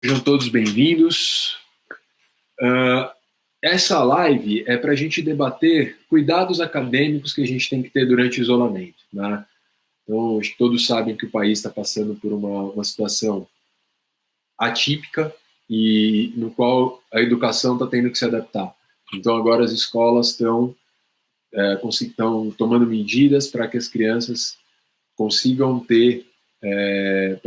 Sejam todos bem-vindos. Essa live é para a gente debater cuidados acadêmicos que a gente tem que ter durante o isolamento, né? Então, acho que todos sabem que o país está passando por uma situação atípica e no qual a educação está tendo que se adaptar. Então, agora as escolas estão tomando medidas para que as crianças consigam ter a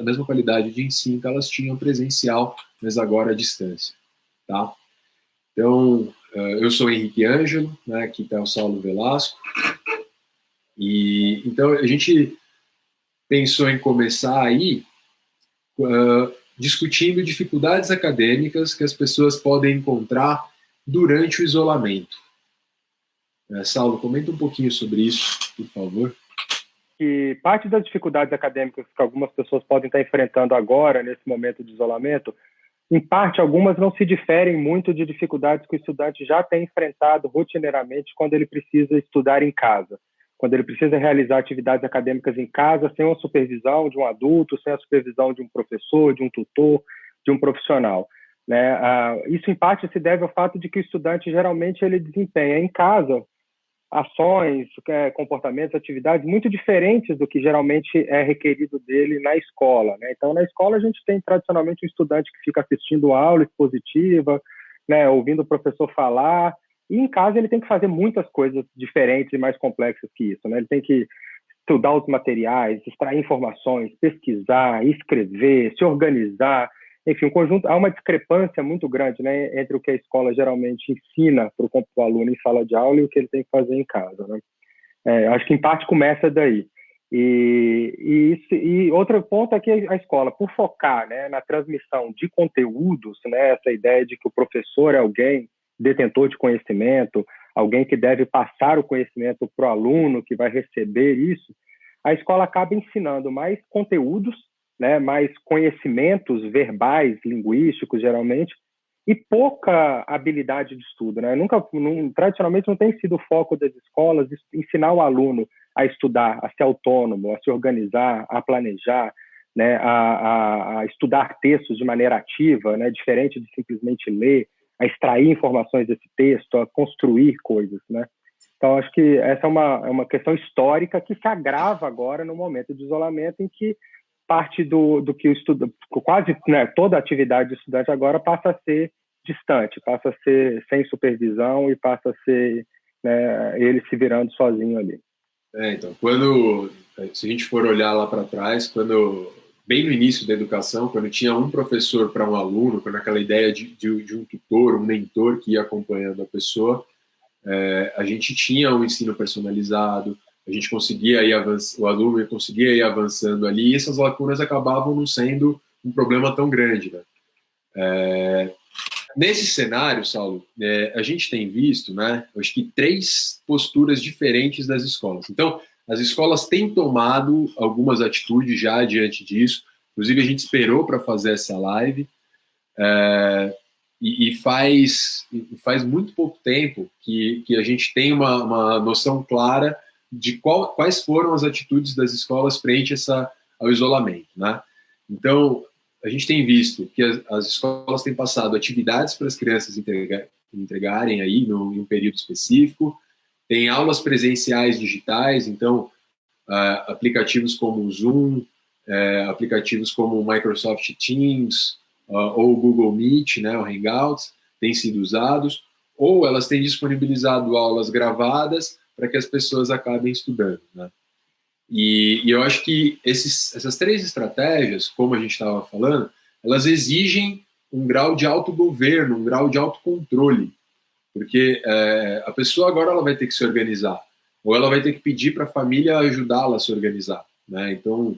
mesma qualidade de ensino que elas tinham presencial, mas agora à distância, tá? Então, eu sou Henrique Ângelo, né, aqui está o Saulo Velasco, e então a gente pensou em começar aí discutindo dificuldades acadêmicas que as pessoas podem encontrar durante o isolamento. Saulo, comenta um pouquinho sobre isso, por favor. Que parte das dificuldades acadêmicas que algumas pessoas podem estar enfrentando agora, nesse momento de isolamento, em parte, algumas não se diferem muito de dificuldades que o estudante já tem enfrentado rotineiramente quando ele precisa estudar em casa, quando ele precisa realizar atividades acadêmicas em casa, sem a supervisão de um adulto, sem a supervisão de um professor, de um tutor, de um profissional, né? Isso, em parte, se deve ao fato de que o estudante, geralmente, ele desempenha em casa ações, comportamentos, atividades muito diferentes do que geralmente é requerido dele na escola, né? Então, na escola, a gente tem tradicionalmente um estudante que fica assistindo a aula expositiva, né, ouvindo o professor falar, e em casa ele tem que fazer muitas coisas diferentes e mais complexas que isso, né? Ele tem que estudar os materiais, extrair informações, pesquisar, escrever, se organizar. Enfim, há uma discrepância muito grande, né, entre o que a escola geralmente ensina para o aluno em sala de aula e o que ele tem que fazer em casa, né? Acho que, em parte, começa daí. E outro ponto é que a escola, por focar, né, na transmissão de conteúdos, né, essa ideia de que o professor é alguém detentor de conhecimento, alguém que deve passar o conhecimento para o aluno que vai receber isso, a escola acaba ensinando mais conteúdos, né, mais conhecimentos verbais, linguísticos, geralmente, e pouca habilidade de estudo, né? Tradicionalmente não tem sido o foco das escolas ensinar o aluno a estudar, a ser autônomo, a se organizar, a planejar, né, a estudar textos de maneira ativa, né, diferente de simplesmente ler, a extrair informações desse texto, a construir coisas, né? Então, acho que essa é uma questão histórica que se agrava agora no momento de isolamento, em que parte do que o estudo, quase, né, toda a atividade do estudante agora passa a ser distante, passa a ser sem supervisão e passa a ser, né, ele se virando sozinho ali. Então, se a gente for olhar lá para trás, bem no início da educação, quando tinha um professor para um aluno, quando aquela ideia de um tutor, um mentor que ia acompanhando a pessoa, a gente tinha um ensino personalizado, a gente conseguia ir o aluno conseguia ir avançando ali, e essas lacunas acabavam não sendo um problema tão grande, né? Nesse cenário, Saulo, a gente tem visto, né, acho que 3 posturas diferentes das escolas. Então, as escolas têm tomado algumas atitudes já diante disso, inclusive a gente esperou para fazer essa live, e faz muito pouco tempo que a gente tem uma noção clara de quais foram as atitudes das escolas frente ao isolamento, né? Então, a gente tem visto que as escolas têm passado atividades para as crianças entregarem aí em um período específico, tem aulas presenciais digitais, então aplicativos como o Zoom, aplicativos como o Microsoft Teams, ou o Google Meet, né, o Hangouts, têm sido usados, ou elas têm disponibilizado aulas gravadas para que as pessoas acabem estudando, né? E eu acho que essas 3 estratégias, como a gente estava falando, elas exigem um grau de autogoverno, um grau de autocontrole, porque a pessoa agora ela vai ter que se organizar, ou ela vai ter que pedir para a família ajudá-la a se organizar, né? Então,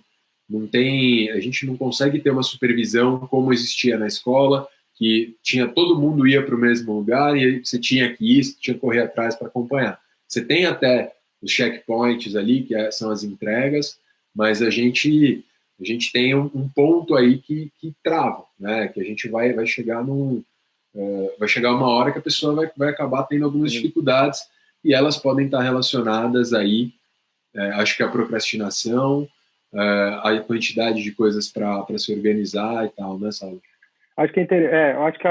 a gente não consegue ter uma supervisão como existia na escola, que todo mundo ia para o mesmo lugar e você tinha que ir, você tinha que correr atrás para acompanhar. Você tem até os checkpoints ali, que são as entregas, mas a gente tem um ponto aí que trava, né? Que a gente vai chegar vai chegar uma hora que a pessoa vai acabar tendo algumas dificuldades, e elas podem estar relacionadas aí, acho que a procrastinação, a quantidade de coisas para se organizar e tal, né, Saulo? Acho que eu acho que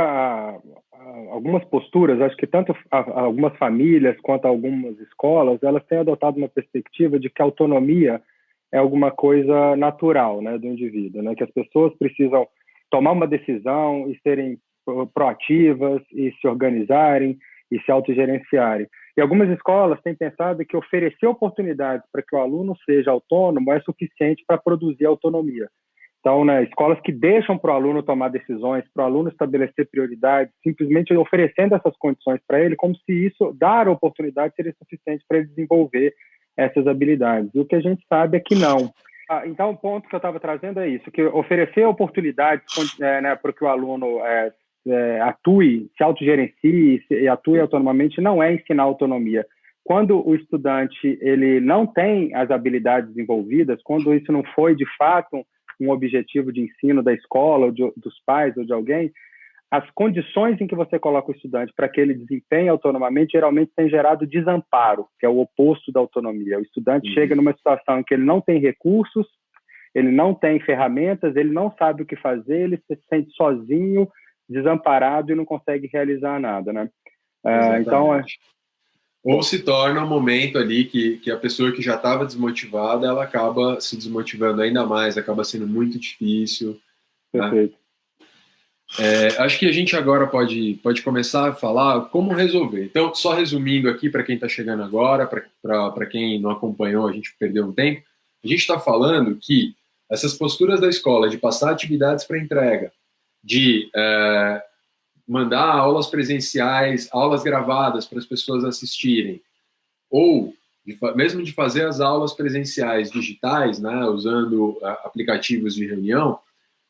algumas posturas, acho que tanto algumas famílias quanto algumas escolas, elas têm adotado uma perspectiva de que a autonomia é alguma coisa natural, né, do indivíduo, né, que as pessoas precisam tomar uma decisão e serem proativas e se organizarem e se autogerenciarem. E algumas escolas têm pensado que oferecer oportunidades para que o aluno seja autônomo é suficiente para produzir autonomia. Então, né, escolas que deixam para o aluno tomar decisões, para o aluno estabelecer prioridades, simplesmente oferecendo essas condições para ele, como se isso, dar oportunidade, seria suficiente para ele desenvolver essas habilidades. E o que a gente sabe é que não. Então, o ponto que eu estava trazendo é isso, que oferecer oportunidades né, para que o aluno atue, se autogerencie e atue autonomamente, não é ensinar autonomia. Quando o estudante ele não tem as habilidades desenvolvidas, quando isso não foi, de fato, um objetivo de ensino da escola, ou dos pais, ou de alguém, as condições em que você coloca o estudante para que ele desempenhe autonomamente, geralmente tem gerado desamparo, que é o oposto da autonomia. O estudante chega numa situação em que ele não tem recursos, ele não tem ferramentas, ele não sabe o que fazer, ele se sente sozinho, desamparado e não consegue realizar nada, né? Então, ou se torna um momento ali que a pessoa que já estava desmotivada, ela acaba se desmotivando ainda mais, acaba sendo muito difícil. Perfeito. Né? Acho que a gente agora pode começar a falar como resolver. Então, só resumindo aqui para quem está chegando agora, para quem não acompanhou, a gente perdeu um tempo, a gente está falando que essas posturas da escola de passar atividades para entrega, de mandar aulas presenciais, aulas gravadas para as pessoas assistirem, ou mesmo de fazer as aulas presenciais digitais, né, usando aplicativos de reunião,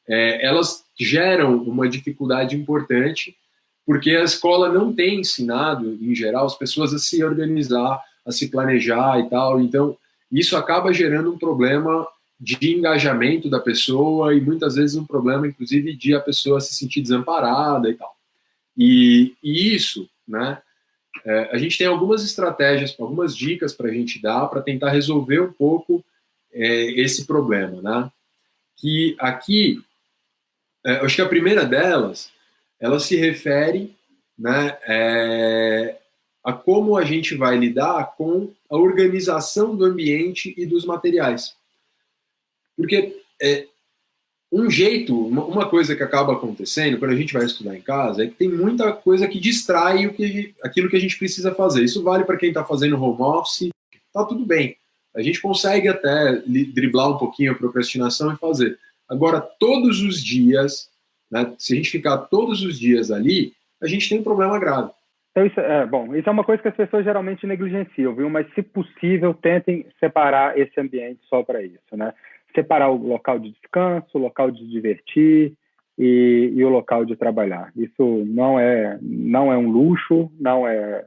elas geram uma dificuldade importante, porque a escola não tem ensinado, em geral, as pessoas a se organizar, a se planejar e tal. Então, isso acaba gerando um problema de engajamento da pessoa e muitas vezes um problema, inclusive, de a pessoa se sentir desamparada e tal. E isso, né, a gente tem algumas estratégias, algumas dicas para a gente dar para tentar resolver um pouco esse problema, né? Que aqui, acho que a primeira delas, ela se refere, né, a como a gente vai lidar com a organização do ambiente e dos materiais. Porque uma coisa que acaba acontecendo quando a gente vai estudar em casa é que tem muita coisa que distrai aquilo que a gente precisa fazer. Isso vale para quem está fazendo home office, tá tudo bem. A gente consegue até driblar um pouquinho a procrastinação e fazer. Agora, todos os dias, né, se a gente ficar todos os dias ali, a gente tem um problema grave. Então, isso é uma coisa que as pessoas geralmente negligenciam, viu? Mas, se possível, tentem separar esse ambiente só para isso, né? Separar o local de descanso, o local de se divertir e o local de trabalhar. Isso não é um luxo, não é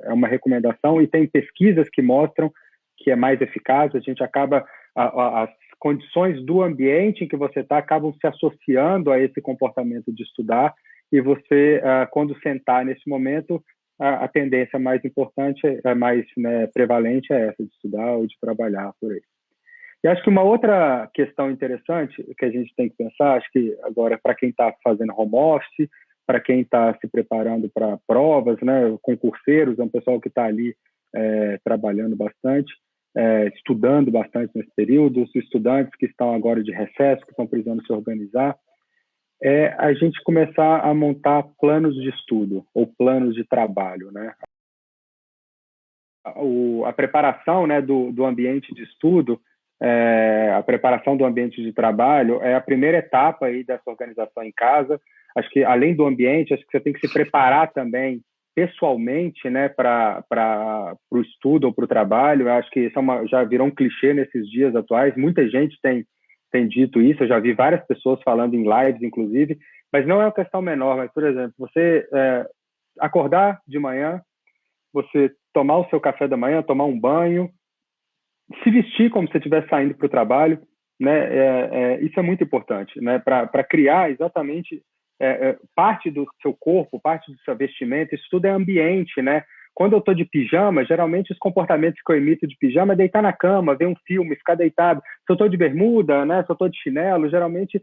uma recomendação, e tem pesquisas que mostram que é mais eficaz. A gente acaba, as condições do ambiente em que você está acabam se associando a esse comportamento de estudar, e você, quando sentar nesse momento, a tendência mais importante, mais, né, prevalente é essa, de estudar ou de trabalhar por aí. E acho que uma outra questão interessante que a gente tem que pensar, acho que agora para quem está fazendo home office, para quem está se preparando para provas, né, concurseiros, é um pessoal que está ali trabalhando bastante, estudando bastante nesse período, os estudantes que estão agora de recesso, que estão precisando se organizar, a gente começar a montar planos de estudo ou planos de trabalho, né? A preparação, né, do ambiente de estudo, a preparação do ambiente de trabalho é a primeira etapa aí dessa organização em casa. Acho que, além do ambiente, acho que você tem que se preparar também pessoalmente, né, para o estudo ou para o trabalho. Eu acho que isso já virou um clichê nesses dias atuais. Muita gente tem dito isso, eu já vi várias pessoas falando em lives, inclusive, mas não é uma questão menor. Mas, por exemplo, você acordar de manhã, você tomar o seu café da manhã, tomar um banho, se vestir como se você estivesse saindo para o trabalho, né? Isso é muito importante, né? Para criar exatamente parte do seu corpo, parte do seu vestimento. Isso tudo é ambiente, né? quando eu estou de pijama, geralmente os comportamentos que eu imito de pijama é deitar na cama, ver um filme, ficar deitado. Se eu estou de bermuda, né, se eu estou de chinelo, geralmente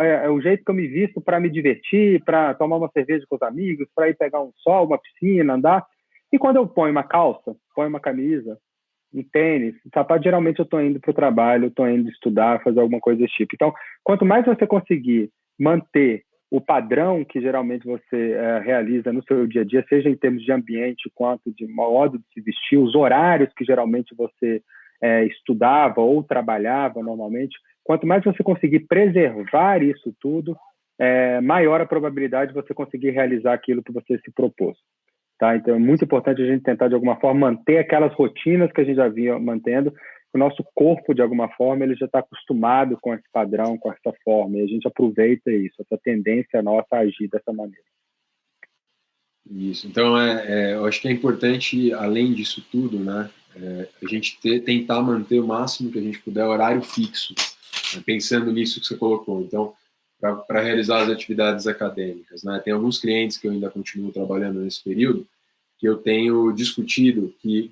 é o jeito que eu me visto para me divertir, para tomar uma cerveja com os amigos, para ir pegar um sol, uma piscina, andar. E quando eu ponho uma calça, ponho uma camisa, um tênis, sapato, geralmente eu estou indo para o trabalho, estou indo estudar, fazer alguma coisa desse tipo. Então, quanto mais você conseguir manter o padrão que geralmente você realiza no seu dia a dia, seja em termos de ambiente quanto de modo de se vestir, os horários que geralmente você estudava ou trabalhava normalmente, quanto mais você conseguir preservar isso tudo, maior a probabilidade de você conseguir realizar aquilo que você se propôs. Tá? Então, é muito importante a gente tentar, de alguma forma, manter aquelas rotinas que a gente já vinha mantendo. O nosso corpo, de alguma forma, ele já está acostumado com esse padrão, com essa forma, e a gente aproveita isso, essa tendência nossa a agir dessa maneira. Isso. Então, eu acho que é importante, além disso tudo, né, a gente tentar manter o máximo que a gente puder horário fixo, né, pensando nisso que você colocou. Então, para realizar as atividades acadêmicas, né? Tem alguns clientes que eu ainda continuo trabalhando nesse período que eu tenho discutido que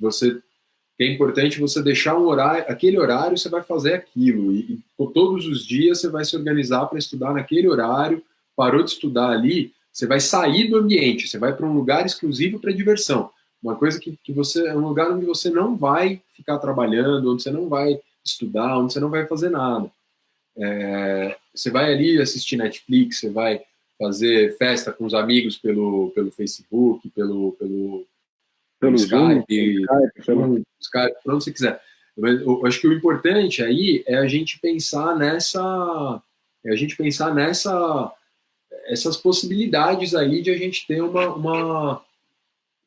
é importante você deixar um horário, aquele horário você vai fazer aquilo e todos os dias você vai se organizar para estudar naquele horário. Parou de estudar ali, você vai sair do ambiente, você vai para um lugar exclusivo para diversão, uma coisa que você é um lugar onde você não vai ficar trabalhando, onde você não vai estudar, onde você não vai fazer nada. Você vai ali assistir Netflix, você vai fazer festa com os amigos pelo Facebook, pelo Skype, pelo Skype, por onde você quiser. Eu acho que o importante aí é a gente pensar essas possibilidades aí de a gente ter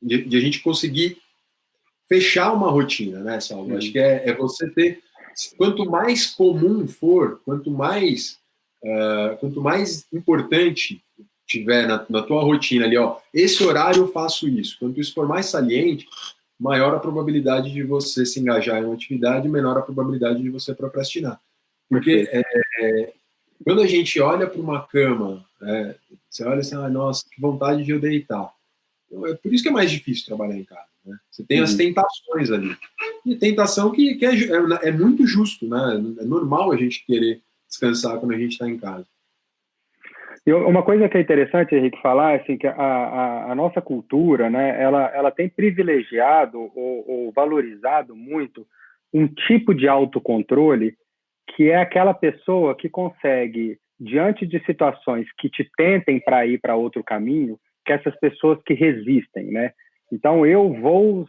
de a gente conseguir fechar uma rotina, né, Salvo? Acho que é você ter, quanto mais comum for, quanto mais importante tiver na tua rotina ali, ó, esse horário eu faço isso. Quanto isso for mais saliente, maior a probabilidade de você se engajar em uma atividade, menor a probabilidade de você procrastinar. Porque quando a gente olha para uma cama, você olha assim, nossa, que vontade de eu deitar. Então, é por isso que é mais difícil trabalhar em casa. Né? Você tem as tentações ali. E tentação que é muito justo, né? É normal a gente querer descansar quando a gente está em casa. E uma coisa que é interessante, Henrique, falar, assim, que a nossa cultura, né, ela tem privilegiado ou valorizado muito um tipo de autocontrole que é aquela pessoa que consegue, diante de situações que te tentem para ir para outro caminho, que essas pessoas que resistem, né? Então, eu vou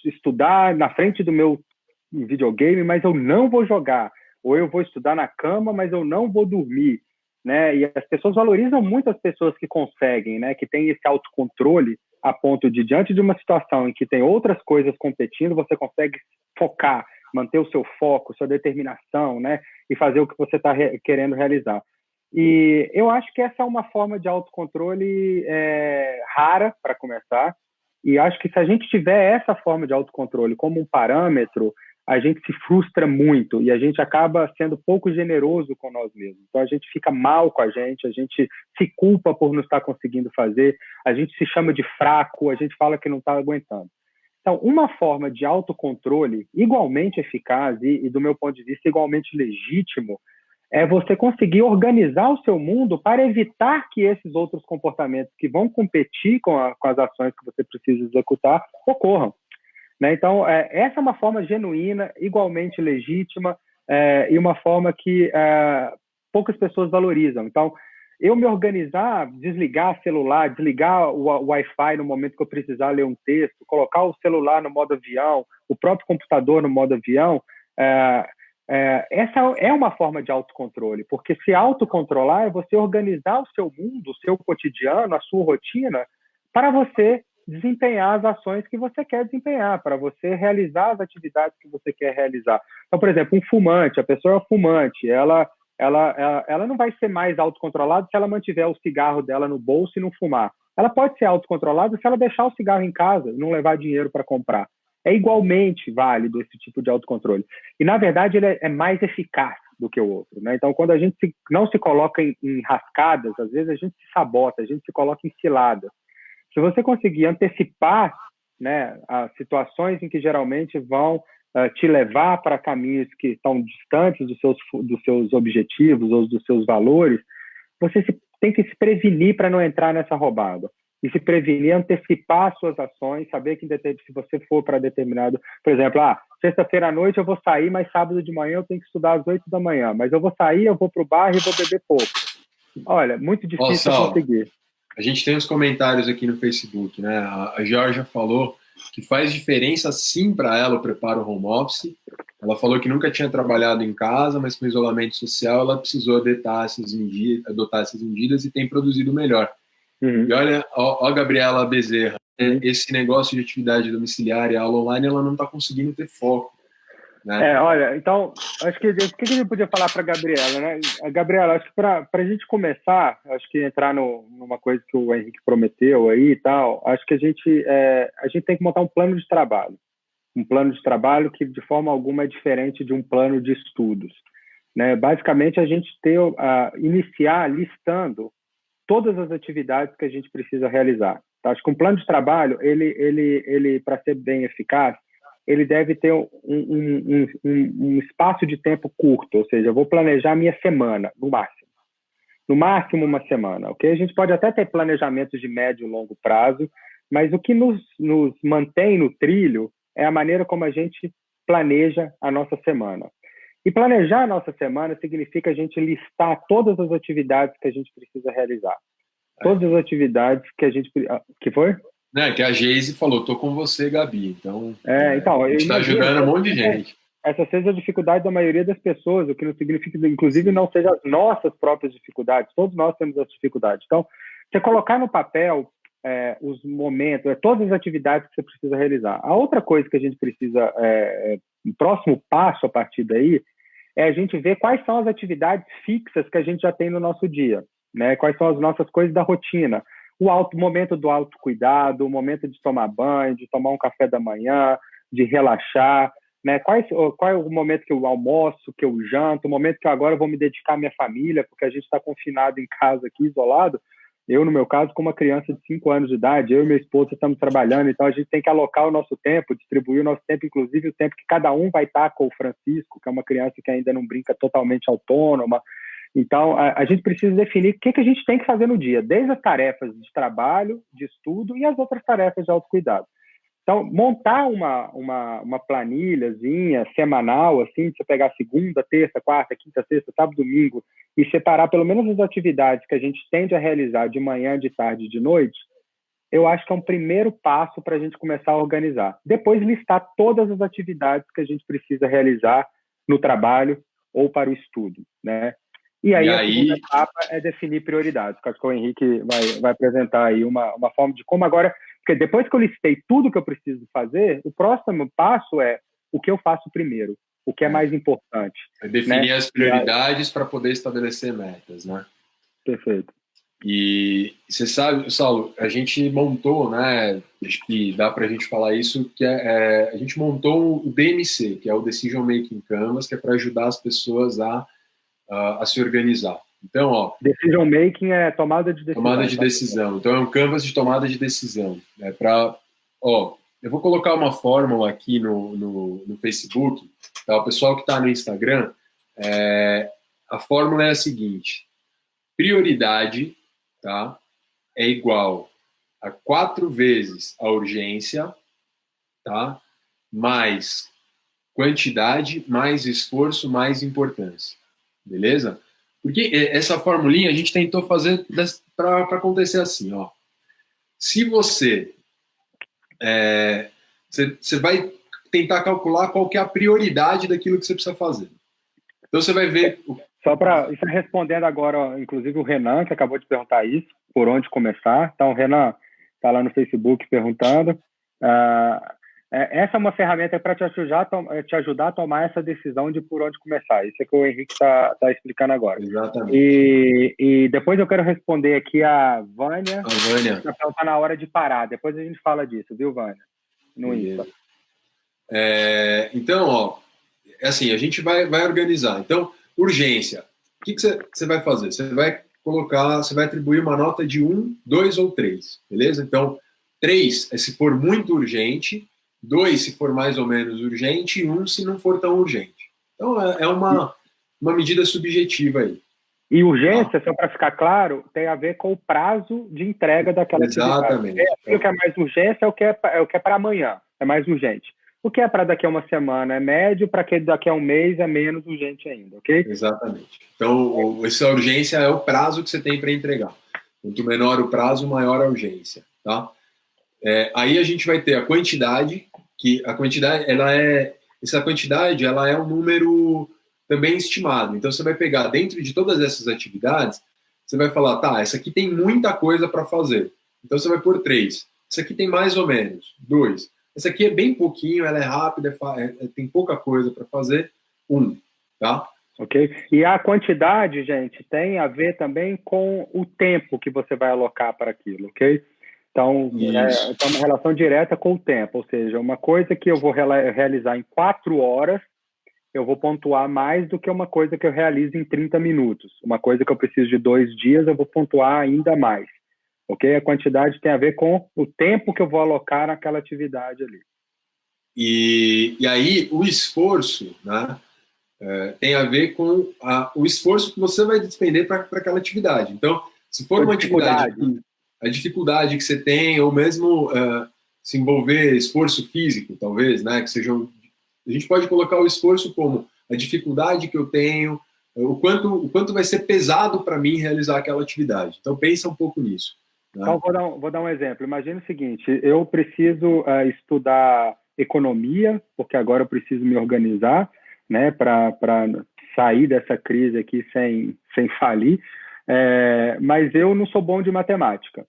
estudar na frente do meu videogame, mas eu não vou jogar. Ou eu vou estudar na cama, mas eu não vou dormir. Né? E as pessoas valorizam muito as pessoas que conseguem, né? Que têm esse autocontrole a ponto de, diante de uma situação em que tem outras coisas competindo, você consegue focar, manter o seu foco, sua determinação, né? E fazer o que você está querendo realizar. E eu acho que essa é uma forma de autocontrole rara, para começar, e acho que se a gente tiver essa forma de autocontrole como um parâmetro, a gente se frustra muito e a gente acaba sendo pouco generoso com nós mesmos. Então, a gente fica mal com a gente se culpa por não estar conseguindo fazer, a gente se chama de fraco, a gente fala que não está aguentando. Então, uma forma de autocontrole igualmente eficaz e, do meu ponto de vista, igualmente legítimo, é você conseguir organizar o seu mundo para evitar que esses outros comportamentos que vão competir com as ações que você precisa executar ocorram. Né? Então, essa é uma forma genuína, igualmente legítima, e uma forma que poucas pessoas valorizam. Então, eu me organizar, desligar celular, desligar o Wi-Fi no momento que eu precisar ler um texto, colocar o celular no modo avião, o próprio computador no modo avião, essa é uma forma de autocontrole, porque se autocontrolar é você organizar o seu mundo, o seu cotidiano, a sua rotina, para você desempenhar as ações que você quer desempenhar, para você realizar as atividades que você quer realizar. Então, por exemplo, um fumante, a pessoa fumante, ela não vai ser mais autocontrolada se ela mantiver o cigarro dela no bolso e não fumar. Ela pode ser autocontrolada se ela deixar o cigarro em casa e não levar dinheiro para comprar. É igualmente válido esse tipo de autocontrole. E, na verdade, ele é mais eficaz do que o outro. Né? Então, quando a gente não se coloca em rascadas, às vezes a gente se sabota, a gente se coloca em ciladas. Se você conseguir antecipar né, as situações em que geralmente vão te levar para caminhos que estão distantes dos seus objetivos ou dos seus valores, você tem que se prevenir para não entrar nessa roubada. E se prevenir, antecipar suas ações, saber que se você for para determinado... Por exemplo, sexta-feira à noite eu vou sair, mas sábado de manhã eu tenho que estudar às 8 da manhã. Mas eu vou sair, eu vou para o bar e vou beber pouco. Olha, muito difícil conseguir. A gente tem uns comentários aqui no Facebook, né? A Georgia falou que faz diferença sim para ela o preparo home office. Ela falou que nunca tinha trabalhado em casa, mas com isolamento social ela precisou adotar essas medidas e tem produzido melhor. Uhum. E olha, a Gabriela Bezerra, esse negócio de atividade domiciliar e aula online, ela não está conseguindo ter foco. Né? Olha, então, acho que o que a gente podia falar para a Gabriela, né? Gabriela, acho que para a gente começar, acho que entrar numa coisa que o Henrique prometeu aí e tal, acho que a gente tem que montar um plano de trabalho. Um plano de trabalho que, de forma alguma, é diferente de um plano de estudos. Né? Basicamente, a gente iniciar listando todas as atividades que a gente precisa realizar. Tá? Acho que um plano de trabalho, ele para ser bem eficaz, ele deve ter um espaço de tempo curto, ou seja, eu vou planejar minha semana, no máximo uma semana, ok? A gente pode até ter planejamentos de médio e longo prazo, mas o que nos mantém no trilho é a maneira como a gente planeja a nossa semana. E planejar a nossa semana significa a gente listar todas as atividades que a gente precisa realizar. Todas as atividades que a gente... Que foi? Que a Geise falou, estou com você, Gabi. Então, então a gente está ajudando um monte de gente. Essa seja a dificuldade da maioria das pessoas, o que não significa, inclusive, não seja as nossas próprias dificuldades. Todos nós temos as dificuldades. Então, você colocar no papel os momentos, todas as atividades que você precisa realizar. A outra coisa que a gente precisa, o próximo passo a partir daí, é a gente ver quais são as atividades fixas que a gente já tem no nosso dia, né? Quais são as nossas coisas da rotina. O momento do autocuidado, o momento de tomar banho, de tomar um café da manhã, de relaxar, né? Qual é o momento que eu almoço, que eu janto, o momento que agora eu vou me dedicar à minha família, porque a gente está confinado em casa aqui, isolado. Eu, no meu caso, com uma criança de 5 anos de idade, eu e minha esposa estamos trabalhando, então a gente tem que alocar o nosso tempo, distribuir o nosso tempo, inclusive o tempo que cada um vai estar com o Francisco, que é uma criança que ainda não brinca totalmente autônoma. Então, a gente precisa definir o que a gente tem que fazer no dia, desde as tarefas de trabalho, de estudo e as outras tarefas de autocuidado. Então, montar uma planilhazinha semanal, assim, de você pegar segunda, terça, quarta, quinta, sexta, sábado, domingo, e separar pelo menos as atividades que a gente tende a realizar de manhã, de tarde e de noite, eu acho que é um primeiro passo para a gente começar a organizar. Depois, listar todas as atividades que a gente precisa realizar no trabalho ou para o estudo, né? E aí, a segunda etapa é definir prioridades. Acho que o Henrique vai apresentar aí uma forma de como agora... Porque depois que eu listei tudo que eu preciso fazer, o próximo passo é o que eu faço primeiro, o que é mais importante. É definir, né, as prioridades para poder estabelecer metas, né? Perfeito. E você sabe, Saulo, a gente montou, né? Acho que dá para a gente falar isso, que a gente montou o DMC, que é o Decision Making Canvas, que é para ajudar as pessoas a se organizar. Então, Decision Making é tomada de decisão. Tomada de decisão. Então, é um canvas de tomada de decisão. Eu vou colocar uma fórmula aqui no Facebook. Tá? O pessoal que está no Instagram, a fórmula é a seguinte. Prioridade, tá, é igual a 4 vezes a urgência, tá, mais quantidade, mais esforço, mais importância. Beleza? Porque essa formulinha a gente tentou fazer para acontecer assim, ó. Se você vai tentar calcular qual que é a prioridade daquilo que você precisa fazer. Então você vai ver... Só para respondendo agora, inclusive o Renan, que acabou de perguntar isso, por onde começar. Então, o Renan está lá no Facebook perguntando. Essa é uma ferramenta para te ajudar a tomar essa decisão de por onde começar. Isso é que o Henrique está explicando agora. Exatamente. E depois eu quero responder aqui a Vânia. A Vânia. Está na hora de parar. Depois a gente fala disso, viu, Vânia? No Insta. Então, assim, a gente vai organizar. Então, urgência. O que você vai fazer? Você vai atribuir uma nota de 1, 2 ou 3, beleza? Então, 3 é se for muito urgente, 2 se for mais ou menos urgente e 1 se não for tão urgente. Então, é uma medida subjetiva aí. E urgência, só para ficar claro, tem a ver com o prazo de entrega daquela Exatamente. atividade. Aquilo que é mais urgência é o que é para amanhã, é mais urgente. O que é para daqui a uma semana é médio, para que daqui a um mês é menos urgente ainda, ok? Exatamente. Então, essa urgência é o prazo que você tem para entregar. Quanto menor o prazo, maior a urgência, tá? Aí a gente vai ter a quantidade, que a quantidade, essa quantidade, ela é um número também estimado. Então, você vai pegar dentro de todas essas atividades, você vai falar, tá, essa aqui tem muita coisa para fazer. Então, você vai pôr 3. Essa aqui tem mais ou menos 2. Essa aqui é bem pouquinho, ela é rápida, tem pouca coisa para fazer, 1, tá? Ok? E a quantidade, gente, tem a ver também com o tempo que você vai alocar para aquilo, ok? Então, é uma relação direta com o tempo, ou seja, uma coisa que eu vou realizar em 4 horas, eu vou pontuar mais do que uma coisa que eu realizo em 30 minutos. Uma coisa que eu preciso de 2 dias, eu vou pontuar ainda mais. Ok? A quantidade tem a ver com o tempo que eu vou alocar naquela atividade ali. E aí, o esforço, né, tem a ver com o esforço que você vai despender para aquela atividade. Então, se for uma atividade, a dificuldade que você tem, ou mesmo se envolver esforço físico, talvez, né, que seja a gente pode colocar o esforço como a dificuldade que eu tenho, o quanto vai ser pesado para mim realizar aquela atividade. Então, pensa um pouco nisso. Né? Então, vou dar um exemplo. Imagina o seguinte, eu preciso estudar economia, porque agora eu preciso me organizar, né, para sair dessa crise aqui sem falir, mas eu não sou bom de matemática.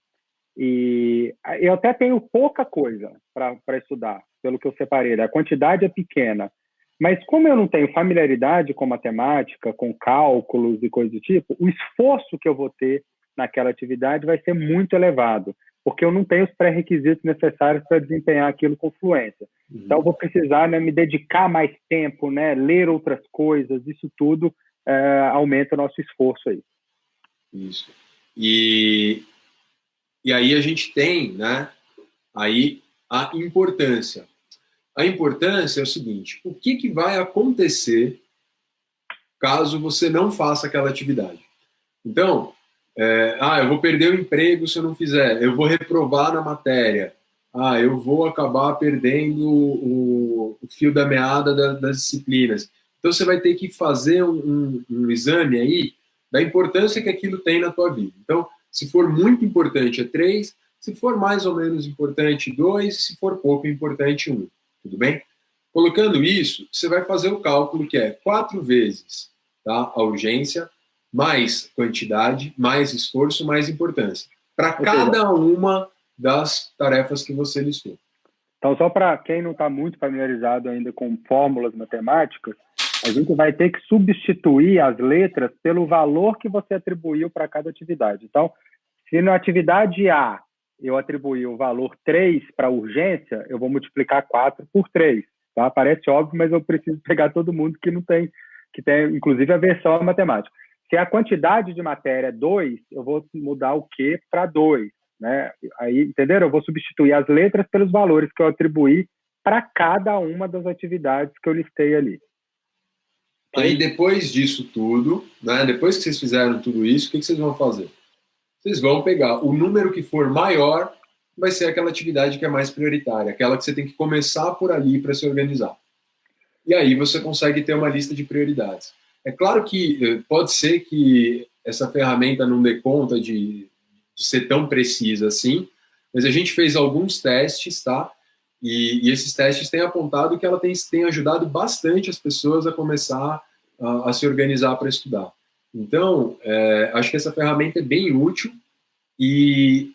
E eu até tenho pouca coisa para estudar, pelo que eu separei. A quantidade é pequena. Mas como eu não tenho familiaridade com matemática, com cálculos e coisas do tipo, o esforço que eu vou ter naquela atividade vai ser muito elevado, porque eu não tenho os pré-requisitos necessários para desempenhar aquilo com fluência. Então, eu vou precisar, né, me dedicar mais tempo, né, ler outras coisas, isso tudo aumenta o nosso esforço aí. Isso. E aí a gente tem, né, aí a importância. A importância é o seguinte, o que vai acontecer caso você não faça aquela atividade? Então, eu vou perder o emprego se eu não fizer, eu vou reprovar na matéria, eu vou acabar perdendo o fio da meada das disciplinas. Então, você vai ter que fazer um exame aí da importância que aquilo tem na tua vida. Então, se for muito importante, é 3, se for mais ou menos importante, 2, se for pouco importante, 1. Tudo bem? Colocando isso, você vai fazer o cálculo que é 4 vezes, tá, a urgência, mais quantidade, mais esforço, mais importância. Para cada uma das tarefas que você listou. Então, só para quem não está muito familiarizado ainda com fórmulas matemáticas, a gente vai ter que substituir as letras pelo valor que você atribuiu para cada atividade. Então, se na atividade A eu atribuir o valor 3 para urgência, eu vou multiplicar 4 por 3. Tá? Parece óbvio, mas eu preciso pegar todo mundo que não tem, que tem, inclusive, a versão matemática. Se a quantidade de matéria é 2, eu vou mudar o Q para 2. Né? Aí, entenderam? Eu vou substituir as letras pelos valores que eu atribuí para cada uma das atividades que eu listei ali. Aí, depois disso tudo, né, depois que vocês fizeram tudo isso, o que vocês vão fazer? Vocês vão pegar o número que for maior, vai ser aquela atividade que é mais prioritária, aquela que você tem que começar por ali para se organizar. E aí você consegue ter uma lista de prioridades. É claro que pode ser que essa ferramenta não dê conta de ser tão precisa assim, mas a gente fez alguns testes, tá? E esses testes têm apontado que ela tem ajudado bastante as pessoas a começar a se organizar para estudar. Então, acho que essa ferramenta é bem útil e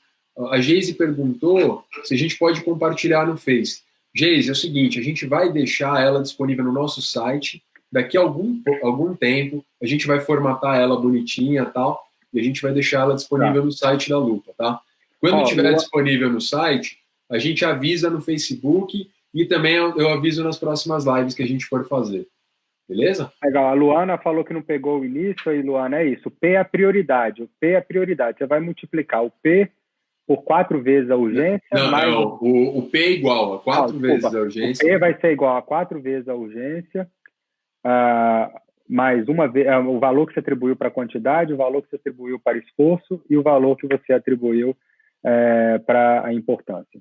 a Geise perguntou se a gente pode compartilhar no Face. Geise, é o seguinte, a gente vai deixar ela disponível no nosso site, daqui a algum tempo, a gente vai formatar ela bonitinha e tal, e a gente vai deixar ela disponível no site da Lupa, tá? Quando estiver disponível no site, a gente avisa no Facebook e também eu aviso nas próximas lives que a gente for fazer. Beleza? Legal. A Luana falou que não pegou o início, e Luana, é isso. O P é a prioridade. O P é a prioridade. Você vai multiplicar o P por 4 vezes a urgência. Não, mais o P é igual a 4 vezes a urgência. O P vai ser igual a 4 vezes a urgência, mais uma vez o valor que você atribuiu para a quantidade, o valor que você atribuiu para esforço e o valor que você atribuiu para a importância.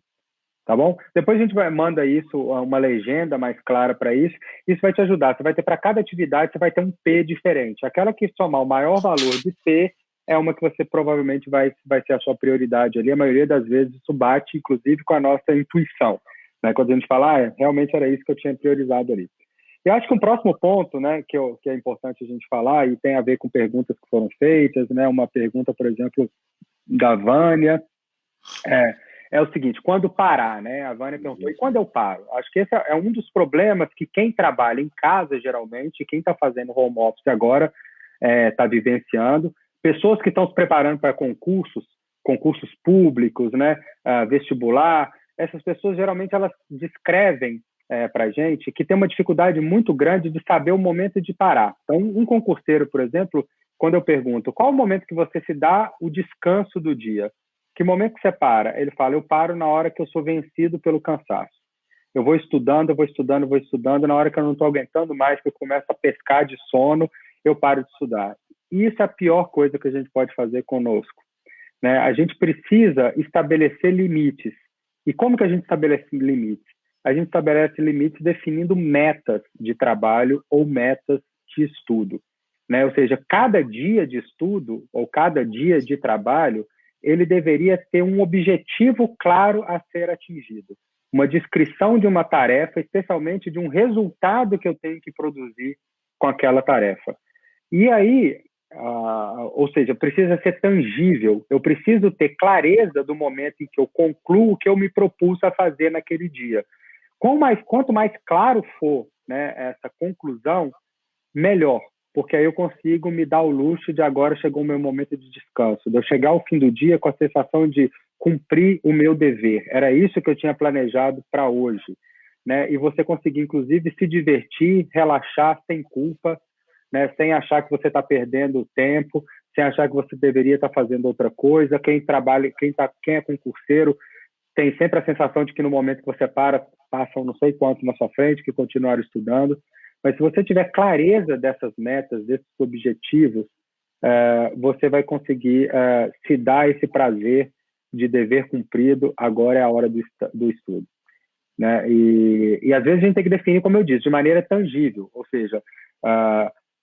Tá bom? Depois a gente manda isso, uma legenda mais clara para isso. Isso vai te ajudar. Você vai ter para cada atividade, você vai ter um P diferente. Aquela que somar o maior valor de P é uma que você provavelmente vai ser a sua prioridade ali. A maioria das vezes isso bate, inclusive, com a nossa intuição. Né? Quando a gente fala, realmente era isso que eu tinha priorizado ali. Eu acho que um próximo ponto, né, que é importante a gente falar, e tem a ver com perguntas que foram feitas, né, uma pergunta, por exemplo, da Vânia, é o seguinte: quando parar, né? A Vânia perguntou, e quando eu paro? Acho que esse é um dos problemas que quem trabalha em casa, geralmente, quem está fazendo home office agora, está vivenciando. Pessoas que estão se preparando para concursos públicos, né? Vestibular, essas pessoas, geralmente, elas descrevem para a gente que tem uma dificuldade muito grande de saber o momento de parar. Então, um concurseiro, por exemplo, quando eu pergunto qual o momento que você se dá o descanso do dia, que momento que você para? Ele fala, eu paro na hora que eu sou vencido pelo cansaço. Eu vou estudando, na hora que eu não estou aguentando mais, que eu começo a pescar de sono, eu paro de estudar. Isso é a pior coisa que a gente pode fazer conosco. Né? A gente precisa estabelecer limites. E como que a gente estabelece limites? A gente estabelece limites definindo metas de trabalho ou metas de estudo. Né? Ou seja, cada dia de estudo ou cada dia de trabalho, ele deveria ter um objetivo claro a ser atingido. Uma descrição de uma tarefa, especialmente de um resultado que eu tenho que produzir com aquela tarefa. E aí, ou seja, precisa ser tangível. Eu preciso ter clareza do momento em que eu concluo o que eu me propus a fazer naquele dia. Quanto mais claro for, né, essa conclusão, melhor. Porque aí eu consigo me dar o luxo de agora chegou o meu momento de descanso, de eu chegar ao fim do dia com a sensação de cumprir o meu dever. Era isso que eu tinha planejado para hoje. Né? E você conseguir, inclusive, se divertir, relaxar sem culpa, né? Sem achar que você está perdendo tempo, sem achar que você deveria estar fazendo outra coisa. Quem trabalha, quem é concurseiro, tem sempre a sensação de que no momento que você passam não sei quanto na sua frente, que continuaram estudando. Mas se você tiver clareza dessas metas, desses objetivos, você vai conseguir se dar esse prazer de dever cumprido, agora é a hora do estudo. Né? E às vezes a gente tem que definir, como eu disse, de maneira tangível, ou seja,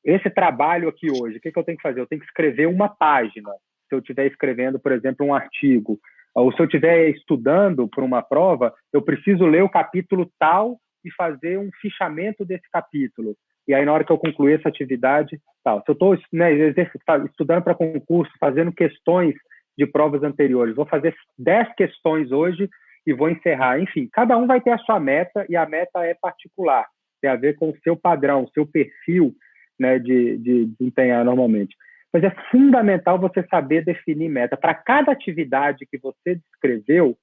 esse trabalho aqui hoje, o que eu tenho que fazer? Eu tenho que escrever uma página, se eu estiver escrevendo, por exemplo, um artigo, ou se eu estiver estudando para uma prova, eu preciso ler o capítulo tal e fazer um fichamento desse capítulo. E aí, na hora que eu concluir essa atividade, tal. Se eu estou estudando para concurso, fazendo questões de provas anteriores, vou fazer 10 questões hoje e vou encerrar. Enfim, cada um vai ter a sua meta e a meta é particular. Tem a ver com o seu padrão, o seu perfil, né, de desempenhar normalmente. Mas é fundamental você saber definir meta. Para cada atividade que você descreveu,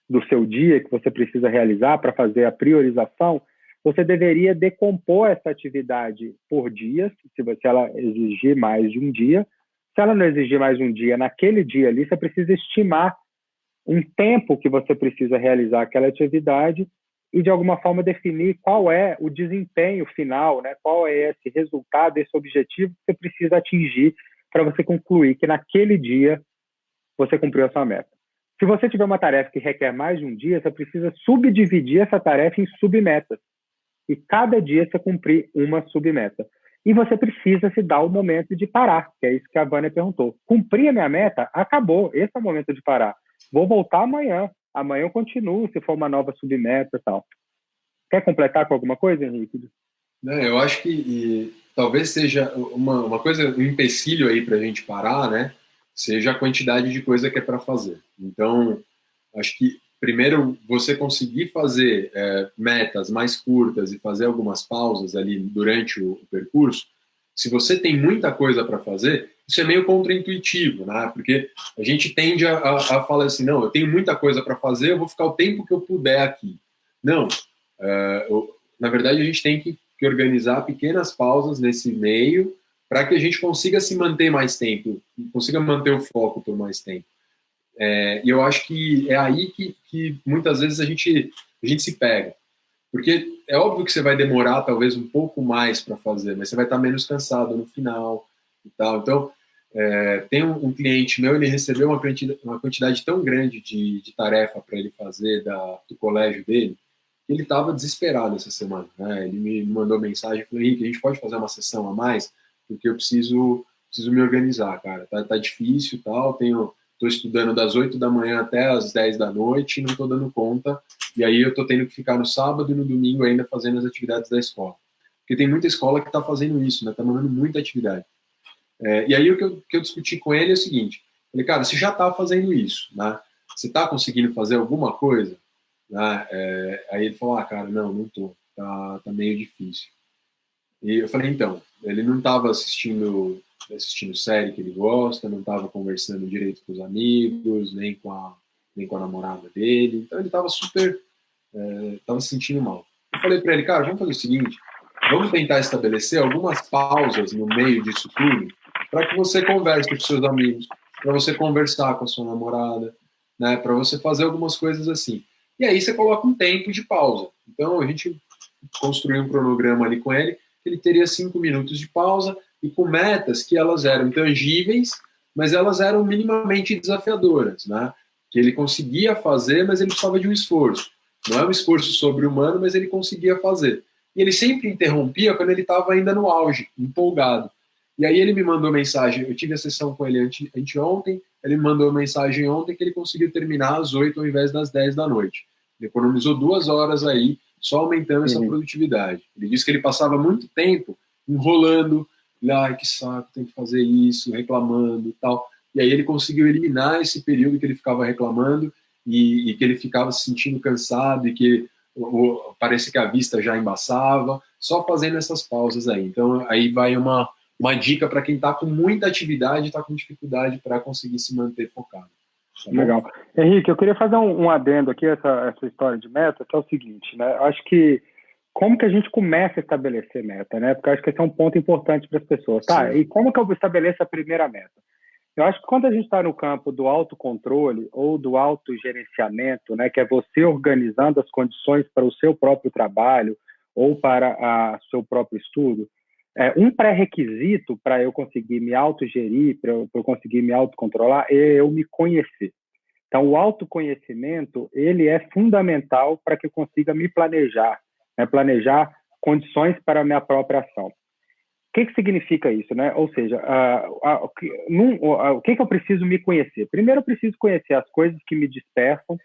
do seu dia que você precisa realizar para fazer a priorização, você deveria decompor essa atividade por dias, se ela exigir mais de um dia. Se ela não exigir mais de um dia, naquele dia ali, você precisa estimar um tempo que você precisa realizar aquela atividade e, de alguma forma, definir qual é o desempenho final, né? Qual é esse resultado, esse objetivo que você precisa atingir para você concluir que naquele dia você cumpriu a sua meta. Se você tiver uma tarefa que requer mais de um dia, você precisa subdividir essa tarefa em submetas. E cada dia você cumprir uma submeta. E você precisa se dar o momento de parar, que é isso que a Vânia perguntou. Cumpri a minha meta? Acabou. Esse é o momento de parar. Vou voltar amanhã. Amanhã eu continuo, se for uma nova submeta e tal. Quer completar com alguma coisa, Henrique? Eu acho que talvez seja uma coisa, um empecilho aí para a gente parar, né? Seja a quantidade de coisa que é para fazer. Então, acho que primeiro você conseguir fazer metas mais curtas e fazer algumas pausas ali durante o percurso, se você tem muita coisa para fazer, isso é meio contraintuitivo, né? Porque a gente tende a falar assim, não, eu tenho muita coisa para fazer, eu vou ficar o tempo que eu puder aqui. Não, na verdade a gente tem que organizar pequenas pausas nesse meio para que a gente consiga se manter mais tempo, consiga manter o foco por mais tempo. E eu acho que é aí que muitas vezes a gente se pega. Porque é óbvio que você vai demorar talvez um pouco mais para fazer, mas você vai estar menos cansado no final e tal. Então, tem um cliente meu, ele recebeu uma quantidade tão grande de tarefa para ele fazer do colégio dele, que ele estava desesperado essa semana. Né? Ele me mandou mensagem e falou: Henrique, a gente pode fazer uma sessão a mais? Porque eu preciso me organizar, cara. Tá difícil e tal, estou estudando das 8 da manhã até as 10 da noite e não estou dando conta. E aí eu estou tendo que ficar no sábado e no domingo ainda fazendo as atividades da escola. Porque tem muita escola que está fazendo isso, né? Está mandando muita atividade. E aí o que eu discuti com ele é o seguinte: falei, cara, você já está fazendo isso, né? Você está conseguindo fazer alguma coisa? Né? Aí ele falou, cara, não estou. Tá meio difícil. E eu falei, então, ele não estava assistindo série que ele gosta, não estava conversando direito com os amigos, nem com a namorada dele, então ele estava estava se sentindo mal. Eu falei para ele, cara, vamos fazer o seguinte, vamos tentar estabelecer algumas pausas no meio disso tudo, para que você converse com seus amigos, para você conversar com a sua namorada, né, para você fazer algumas coisas assim. E aí você coloca um tempo de pausa. Então a gente construiu um cronograma ali com ele, que ele teria 5 minutos de pausa e com metas que elas eram tangíveis, mas elas eram minimamente desafiadoras, né? Que ele conseguia fazer, mas ele precisava de um esforço. Não é um esforço sobre-humano, mas ele conseguia fazer. E ele sempre interrompia quando ele estava ainda no auge, empolgado. E aí ele me mandou mensagem, eu tive a sessão com ele anteontem, ele me mandou mensagem ontem que ele conseguiu terminar às 8 ao invés das 10 da noite. Ele economizou 2 horas aí, só aumentando essa produtividade. Ele disse que ele passava muito tempo enrolando, ai, que saco, tem que fazer isso, reclamando e tal. E aí ele conseguiu eliminar esse período que ele ficava reclamando e que ele ficava se sentindo cansado e que parece que a vista já embaçava, só fazendo essas pausas aí. Então aí vai uma dica para quem está com muita atividade e está com dificuldade para conseguir se manter focado. Tá legal. Henrique, eu queria fazer um adendo aqui, essa história de meta, que é o seguinte, né? Eu acho que como que a gente começa a estabelecer meta, né? Porque eu acho que esse é um ponto importante para as pessoas. Tá, e como que eu estabeleço a primeira meta? Eu acho que quando a gente está no campo do autocontrole ou do autogerenciamento, né, que é você organizando as condições para o seu próprio trabalho ou para o seu próprio estudo, um pré-requisito para eu conseguir me autogerir, para eu conseguir me autocontrolar, é eu me conhecer. Então, o autoconhecimento, ele é fundamental para que eu consiga me planejar, né, planejar condições para a minha própria ação. O que significa isso, né? Ou seja, o que eu preciso me conhecer? Primeiro, eu preciso conhecer as coisas que me dispersam,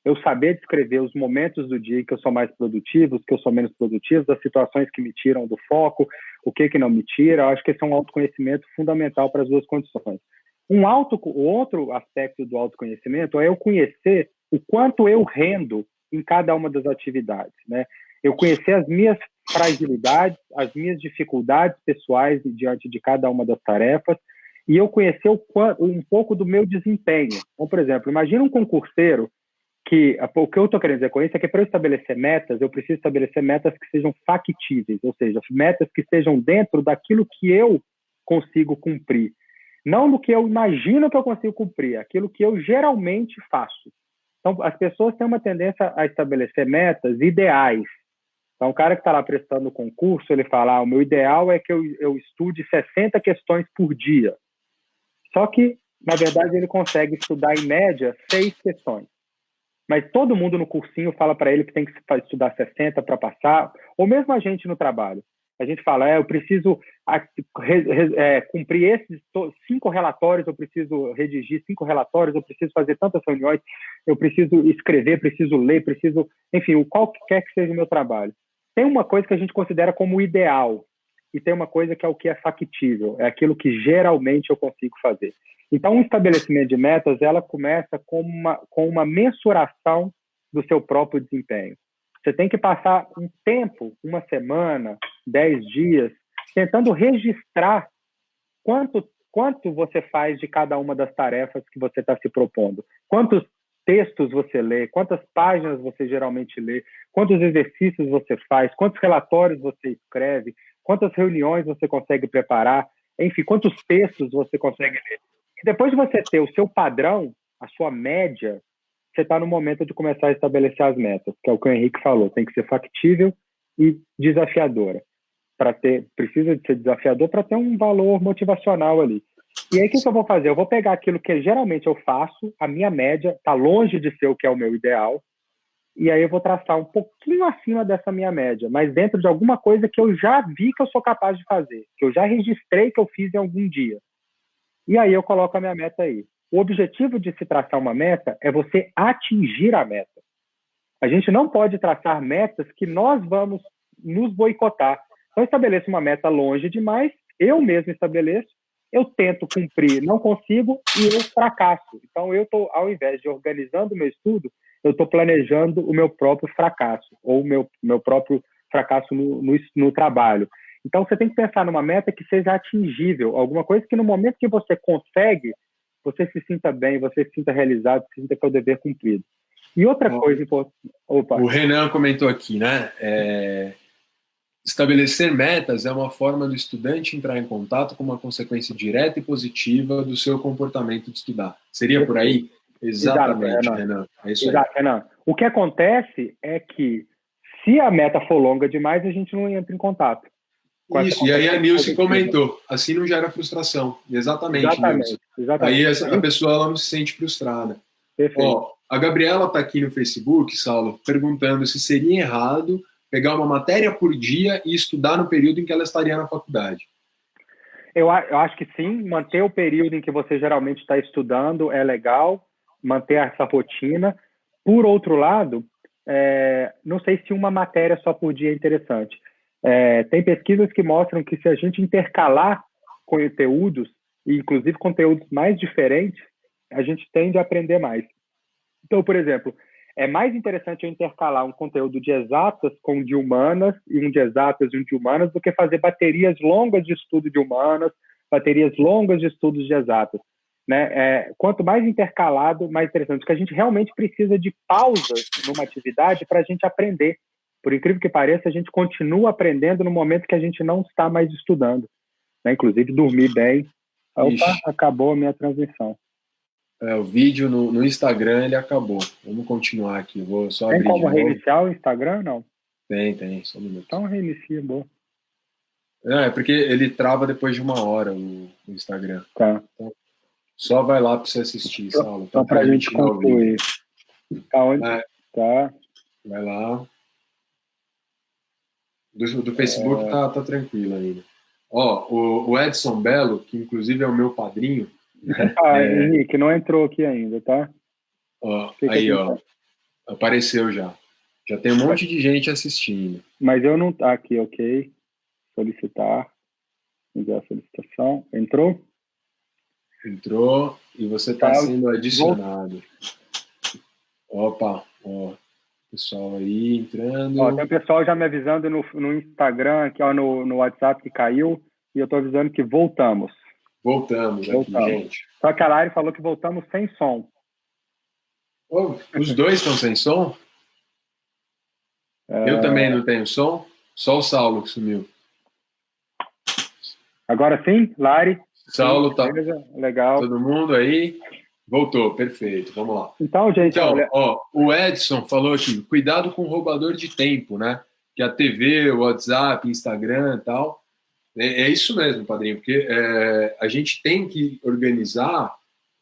eu saber descrever os momentos do dia que eu sou mais produtivo, os que eu sou menos produtivo, as situações que me tiram do foco, o que não me tira. Eu acho que esse é um autoconhecimento fundamental para as duas condições. O outro aspecto do autoconhecimento é eu conhecer o quanto eu rendo em cada uma das atividades, né? Eu conhecer as minhas fragilidades, as minhas dificuldades pessoais diante de cada uma das tarefas, e eu conhecer um pouco do meu desempenho. Então, por exemplo, imagina um concurseiro que, o que eu estou querendo dizer com isso é que para eu estabelecer metas, eu preciso estabelecer metas que sejam factíveis, ou seja, metas que estejam dentro daquilo que eu consigo cumprir. Não do que eu imagino que eu consigo cumprir, aquilo que eu geralmente faço. Então, as pessoas têm uma tendência a estabelecer metas ideais. Então, o cara que está lá prestando o concurso, ele fala, o meu ideal é que eu estude 60 questões por dia. Só que, na verdade, ele consegue estudar, em média, 6 questões. Mas todo mundo no cursinho fala para ele que tem que estudar 60 para passar, ou mesmo a gente no trabalho. A gente fala, eu preciso cumprir esses 5 relatórios, eu preciso redigir 5 relatórios, eu preciso fazer tantas reuniões, eu preciso escrever, preciso ler, enfim, qualquer que seja o meu trabalho. Tem uma coisa que a gente considera como ideal e tem uma coisa que é o que é factível, é aquilo que geralmente eu consigo fazer. Então, o estabelecimento de metas, ela começa com uma mensuração do seu próprio desempenho. Você tem que passar um tempo, uma semana, 10 dias, tentando registrar quanto você faz de cada uma das tarefas que você está se propondo. Quantos textos você lê, quantas páginas você geralmente lê, quantos exercícios você faz, quantos relatórios você escreve, quantas reuniões você consegue preparar, enfim, quantos textos você consegue ler. E depois de você ter o seu padrão, a sua média, você está no momento de começar a estabelecer as metas, que é o que o Henrique falou, tem que ser factível e desafiadora. Precisa de ser desafiador para ter um valor motivacional ali. E aí, o que eu vou fazer? Eu vou pegar aquilo que geralmente eu faço, a minha média está longe de ser o que é o meu ideal, e aí eu vou traçar um pouquinho acima dessa minha média, mas dentro de alguma coisa que eu já vi que eu sou capaz de fazer, que eu já registrei que eu fiz em algum dia. E aí eu coloco a minha meta aí. O objetivo de se traçar uma meta é você atingir a meta. A gente não pode traçar metas que nós vamos nos boicotar. Então, eu estabeleço uma meta longe demais, eu mesmo estabeleço, eu tento cumprir, não consigo e eu fracasso. Então, eu estou, ao invés de organizando o meu estudo, eu estou planejando o meu próprio fracasso, ou o meu próprio fracasso no trabalho. Então, você tem que pensar numa meta que seja atingível, alguma coisa que no momento que você consegue, você se sinta bem, você se sinta realizado, se sinta que é o dever cumprido. E outra coisa importante... O Renan comentou aqui, né? Estabelecer metas é uma forma do estudante entrar em contato com uma consequência direta e positiva do seu comportamento de estudar. Seria por aí? Exatamente, Renan. É isso aí. Exato, Renan. O que acontece é que, se a meta for longa demais, a gente não entra em contato. Isso, e aí a Nilce comentou, assim não gera frustração. Exatamente. Aí a pessoa ela não se sente frustrada. Perfeito. Ó, a Gabriela está aqui no Facebook, Saulo, perguntando se seria errado pegar uma matéria por dia e estudar no período em que ela estaria na faculdade. Eu acho que sim, manter o período em que você geralmente está estudando é legal, manter essa rotina. Por outro lado, não sei se uma matéria só por dia é interessante. Tem pesquisas que mostram que se a gente intercalar conteúdos, e inclusive conteúdos mais diferentes, a gente tende a aprender mais. Então, por exemplo, é mais interessante eu intercalar um conteúdo de exatas com um de humanas, e um de exatas e um de humanas, do que fazer baterias longas de estudo de humanas, baterias longas de estudos de exatas. Né? Quanto mais intercalado, mais interessante. Porque a gente realmente precisa de pausas numa atividade para a gente aprender. Por incrível que pareça, a gente continua aprendendo no momento que a gente não está mais estudando. Né? Inclusive, dormir bem. Opa, acabou a minha transmissão. O vídeo no Instagram, ele acabou. Vamos continuar aqui. Vou só abrir. Tem como reiniciar o Instagram, não? Tem. Só um minuto. Então, reinicia, boa. É porque ele trava depois de 1 hora o Instagram. Tá. Então, só vai lá para você assistir, Saulo. Então, para a gente concluir. Tá onde? Tá. Vai lá. Do Facebook tá tranquilo ainda. Ó, o Edson Belo, que inclusive é o meu padrinho. Henrique, não entrou aqui ainda, tá? Ó, aí, ó. Apareceu já. Já tem um monte de gente assistindo. Mas eu não... Aqui, ok. Solicitar. Enviar a solicitação. Entrou? Entrou e você está sendo adicionado. Opa, ó. Pessoal aí entrando. Ó, tem o pessoal já me avisando no Instagram, aqui, ó, no WhatsApp que caiu, e eu tô avisando que voltamos. Voltamos aqui, gente. Só que a Lari falou que voltamos sem som. Oh, os dois estão sem som? Eu também não tenho som? Só o Saulo que sumiu. Agora sim, Lari. Saulo tá. Legal. Todo mundo aí? Voltou, perfeito. Vamos lá. Então, gente, olha... o Edson falou aqui, cuidado com o roubador de tempo, né? Que a TV, o WhatsApp, Instagram e tal. É isso mesmo, padrinho, porque a gente tem que organizar,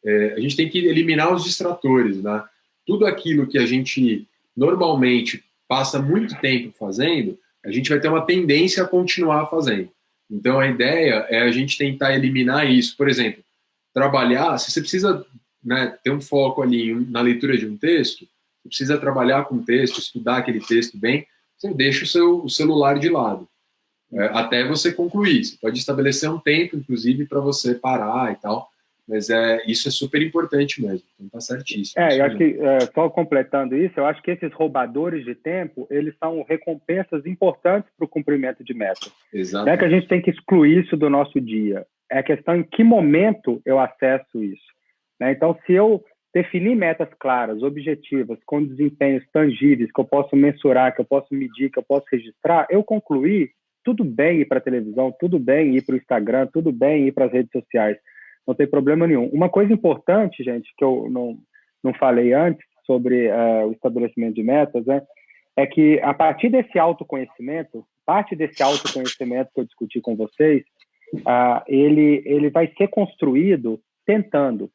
a gente tem que eliminar os distratores, né? Tudo aquilo que a gente normalmente passa muito tempo fazendo, a gente vai ter uma tendência a continuar fazendo. Então, a ideia é a gente tentar eliminar isso. Por exemplo, trabalhar, se você precisa, né, ter um foco ali na leitura de um texto, você precisa trabalhar com o texto, estudar aquele texto bem, você deixa o celular de lado. Até você concluir. Você pode estabelecer um tempo, inclusive, para você parar e tal, mas isso é super importante mesmo, então tá certíssimo. Eu acho que, só completando isso, eu acho que esses roubadores de tempo, eles são recompensas importantes para o cumprimento de metas. Exato. Não é que a gente tem que excluir isso do nosso dia, é a questão em que momento eu acesso isso. Né? Então, se eu definir metas claras, objetivas, com desempenhos tangíveis, que eu posso mensurar, que eu posso medir, que eu posso registrar, eu concluir, tudo bem ir para a televisão, tudo bem ir para o Instagram, tudo bem ir para as redes sociais. Não tem problema nenhum. Uma coisa importante, gente, que eu não falei antes sobre o estabelecimento de metas, né? É que a partir desse autoconhecimento, parte desse autoconhecimento que eu discuti com vocês, ele vai ser construído tentando,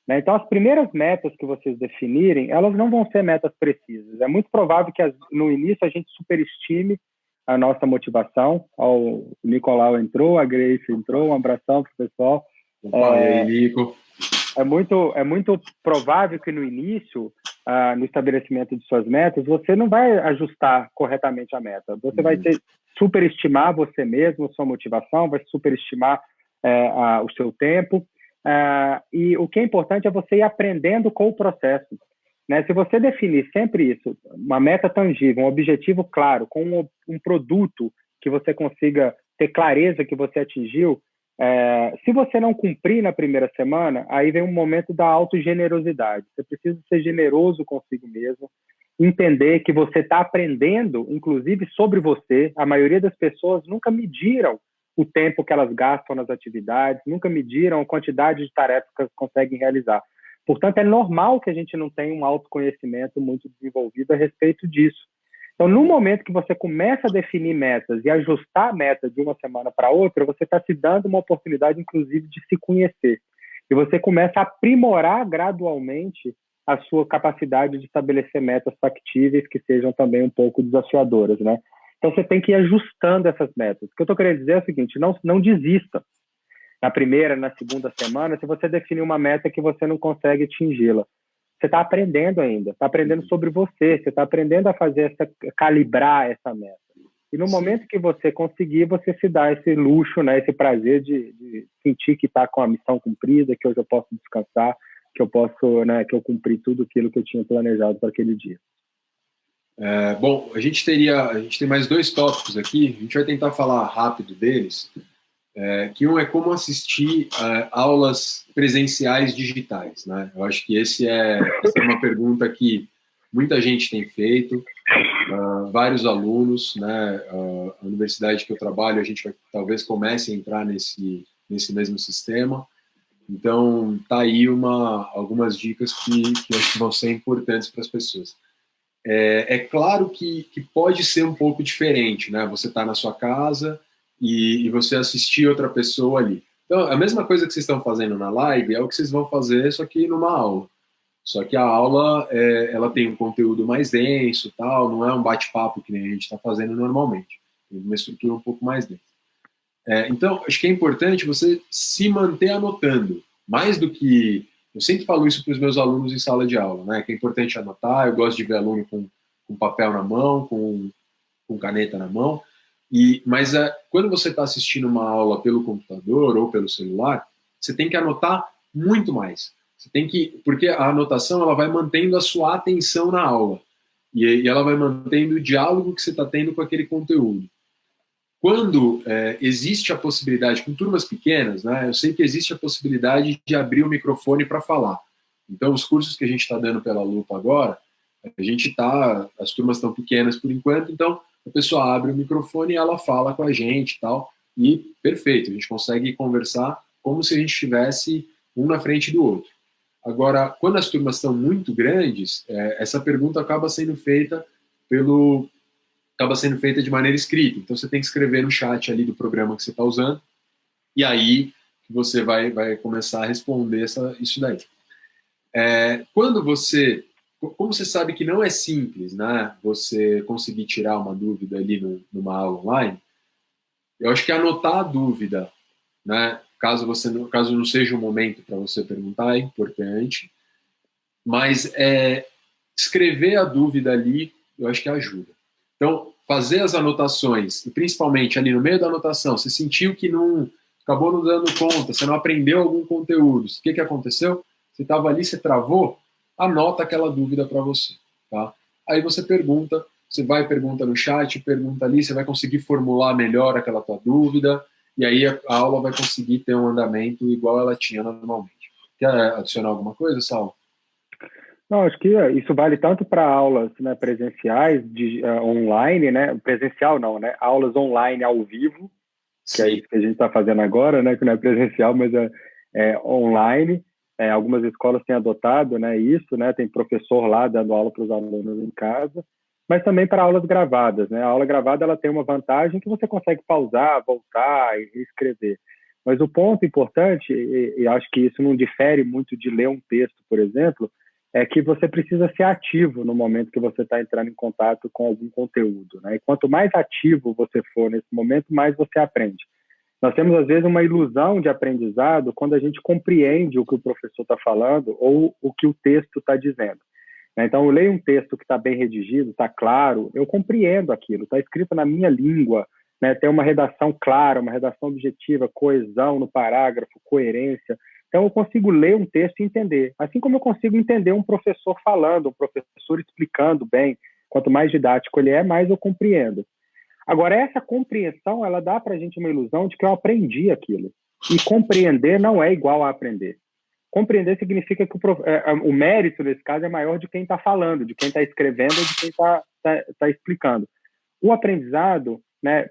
né? Então, as primeiras metas que vocês definirem, elas não vão ser metas precisas. É muito provável que no início a gente superestime a nossa motivação. O Nicolau entrou, a Grace entrou, um abração para o pessoal. Opa, e aí, Nico? É muito provável que no início, no estabelecimento de suas metas, você não vai ajustar corretamente a meta. Você vai superestimar você mesmo, sua motivação, vai superestimar o seu tempo. E o que é importante é você ir aprendendo com o processo, né? Se você definir sempre isso, uma meta tangível, um objetivo claro, com um produto que você consiga ter clareza que você atingiu, se você não cumprir na primeira semana, aí vem um momento da autogenerosidade. Você precisa ser generoso consigo mesmo, entender que você está aprendendo, inclusive, sobre você. A maioria das pessoas nunca mediram o tempo que elas gastam nas atividades, nunca mediram a quantidade de tarefas que elas conseguem realizar. Portanto, é normal que a gente não tenha um autoconhecimento muito desenvolvido a respeito disso. Então, no momento que você começa a definir metas e ajustar a meta de uma semana para outra, você está se dando uma oportunidade, inclusive, de se conhecer. E você começa a aprimorar gradualmente a sua capacidade de estabelecer metas factíveis que sejam também um pouco desafiadoras, né? Então, você tem que ir ajustando essas metas. O que eu estou querendo dizer é o seguinte, não desista. Na primeira, na segunda semana, se você definir uma meta que você não consegue atingi-la, você está aprendendo ainda, está aprendendo sobre você está aprendendo a calibrar essa meta. E no momento que você conseguir, você se dá esse luxo, né, esse prazer de sentir que está com a missão cumprida, que hoje eu posso descansar, que eu posso, né, que eu cumpri tudo aquilo que eu tinha planejado para aquele dia. Bom, a gente tem mais 2 tópicos aqui, a gente vai tentar falar rápido deles, que um é como assistir aulas presenciais digitais, né? Eu acho que essa é uma pergunta que muita gente tem feito, vários alunos, né? A universidade que eu trabalho, a gente talvez comece a entrar nesse mesmo sistema. Então, tá aí algumas dicas que eu acho que vão ser importantes para as pessoas. É claro que pode ser um pouco diferente, né? Você está na sua casa e você assistir outra pessoa ali. Então, a mesma coisa que vocês estão fazendo na live é o que vocês vão fazer, só que numa aula. Só que a aula, ela tem um conteúdo mais denso, tal, não é um bate-papo que nem a gente está fazendo normalmente. Tem uma estrutura um pouco mais densa. Então, acho que é importante você se manter anotando, mais do que... Eu sempre falo isso para os meus alunos em sala de aula, né? Que é importante anotar. Eu gosto de ver aluno com papel na mão, com caneta na mão. Mas quando você está assistindo uma aula pelo computador ou pelo celular, você tem que anotar muito mais. Porque a anotação ela vai mantendo a sua atenção na aula e ela vai mantendo o diálogo que você está tendo com aquele conteúdo. Quando existe a possibilidade, com turmas pequenas, né, eu sei que existe a possibilidade de abrir o microfone para falar. Então, os cursos que a gente está dando pela Lupa agora, as turmas estão pequenas por enquanto, então a pessoa abre o microfone e ela fala com a gente e tal, e perfeito, a gente consegue conversar como se a gente estivesse um na frente do outro. Agora, quando as turmas estão muito grandes, essa pergunta acaba sendo feita de maneira escrita. Então, você tem que escrever no chat ali do programa que você está usando, e aí você vai começar a responder isso daí. Como você sabe que não é simples, né, você conseguir tirar uma dúvida ali numa aula online, eu acho que anotar a dúvida, né, caso não seja o momento para você perguntar, é importante, mas escrever a dúvida ali, eu acho que ajuda. Então, fazer as anotações, e principalmente ali no meio da anotação, você sentiu que acabou não dando conta, você não aprendeu algum conteúdo, o que aconteceu? Você estava ali, você travou, anota aquela dúvida para você, tá? Aí você pergunta no chat, pergunta ali, você vai conseguir formular melhor aquela tua dúvida, e aí a aula vai conseguir ter um andamento igual ela tinha normalmente. Quer adicionar alguma coisa, Sal? Não, acho que isso vale tanto para aulas, né, presenciais, online, né? Presencial não, né? Aulas online ao vivo, que é isso que a gente está fazendo agora, né? Que não é presencial, mas é online. Algumas escolas têm adotado, né, isso, né, tem professor lá dando aula para os alunos em casa, mas também para aulas gravadas, né? A aula gravada ela tem uma vantagem que você consegue pausar, voltar e reescrever. Mas o ponto importante, e acho que isso não difere muito de ler um texto, por exemplo, é que você precisa ser ativo no momento que você está entrando em contato com algum conteúdo, né? E quanto mais ativo você for nesse momento, mais você aprende. Nós temos, às vezes, uma ilusão de aprendizado quando a gente compreende o que o professor está falando ou o que o texto está dizendo. Então, eu leio um texto que está bem redigido, está claro, eu compreendo aquilo, está escrito na minha língua, né? Tem uma redação clara, uma redação objetiva, coesão no parágrafo, coerência. Então, eu consigo ler um texto e entender. Assim como eu consigo entender um professor falando, um professor explicando bem. Quanto mais didático ele é, mais eu compreendo. Agora, essa compreensão, ela dá para a gente uma ilusão de que eu aprendi aquilo. E compreender não é igual a aprender. Compreender significa que o mérito, nesse caso, é maior de quem está falando, de quem está escrevendo ou de quem está explicando. O aprendizado, né,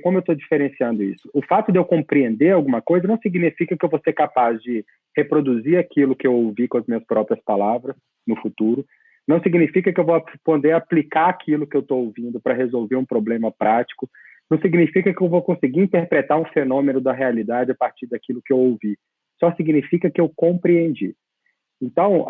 como eu estou diferenciando isso? O fato de eu compreender alguma coisa não significa que eu vou ser capaz de reproduzir aquilo que eu ouvi com as minhas próprias palavras no futuro. Não significa que eu vou poder aplicar aquilo que eu estou ouvindo para resolver um problema prático. Não significa que eu vou conseguir interpretar um fenômeno da realidade a partir daquilo que eu ouvi. Só significa que eu compreendi. Então,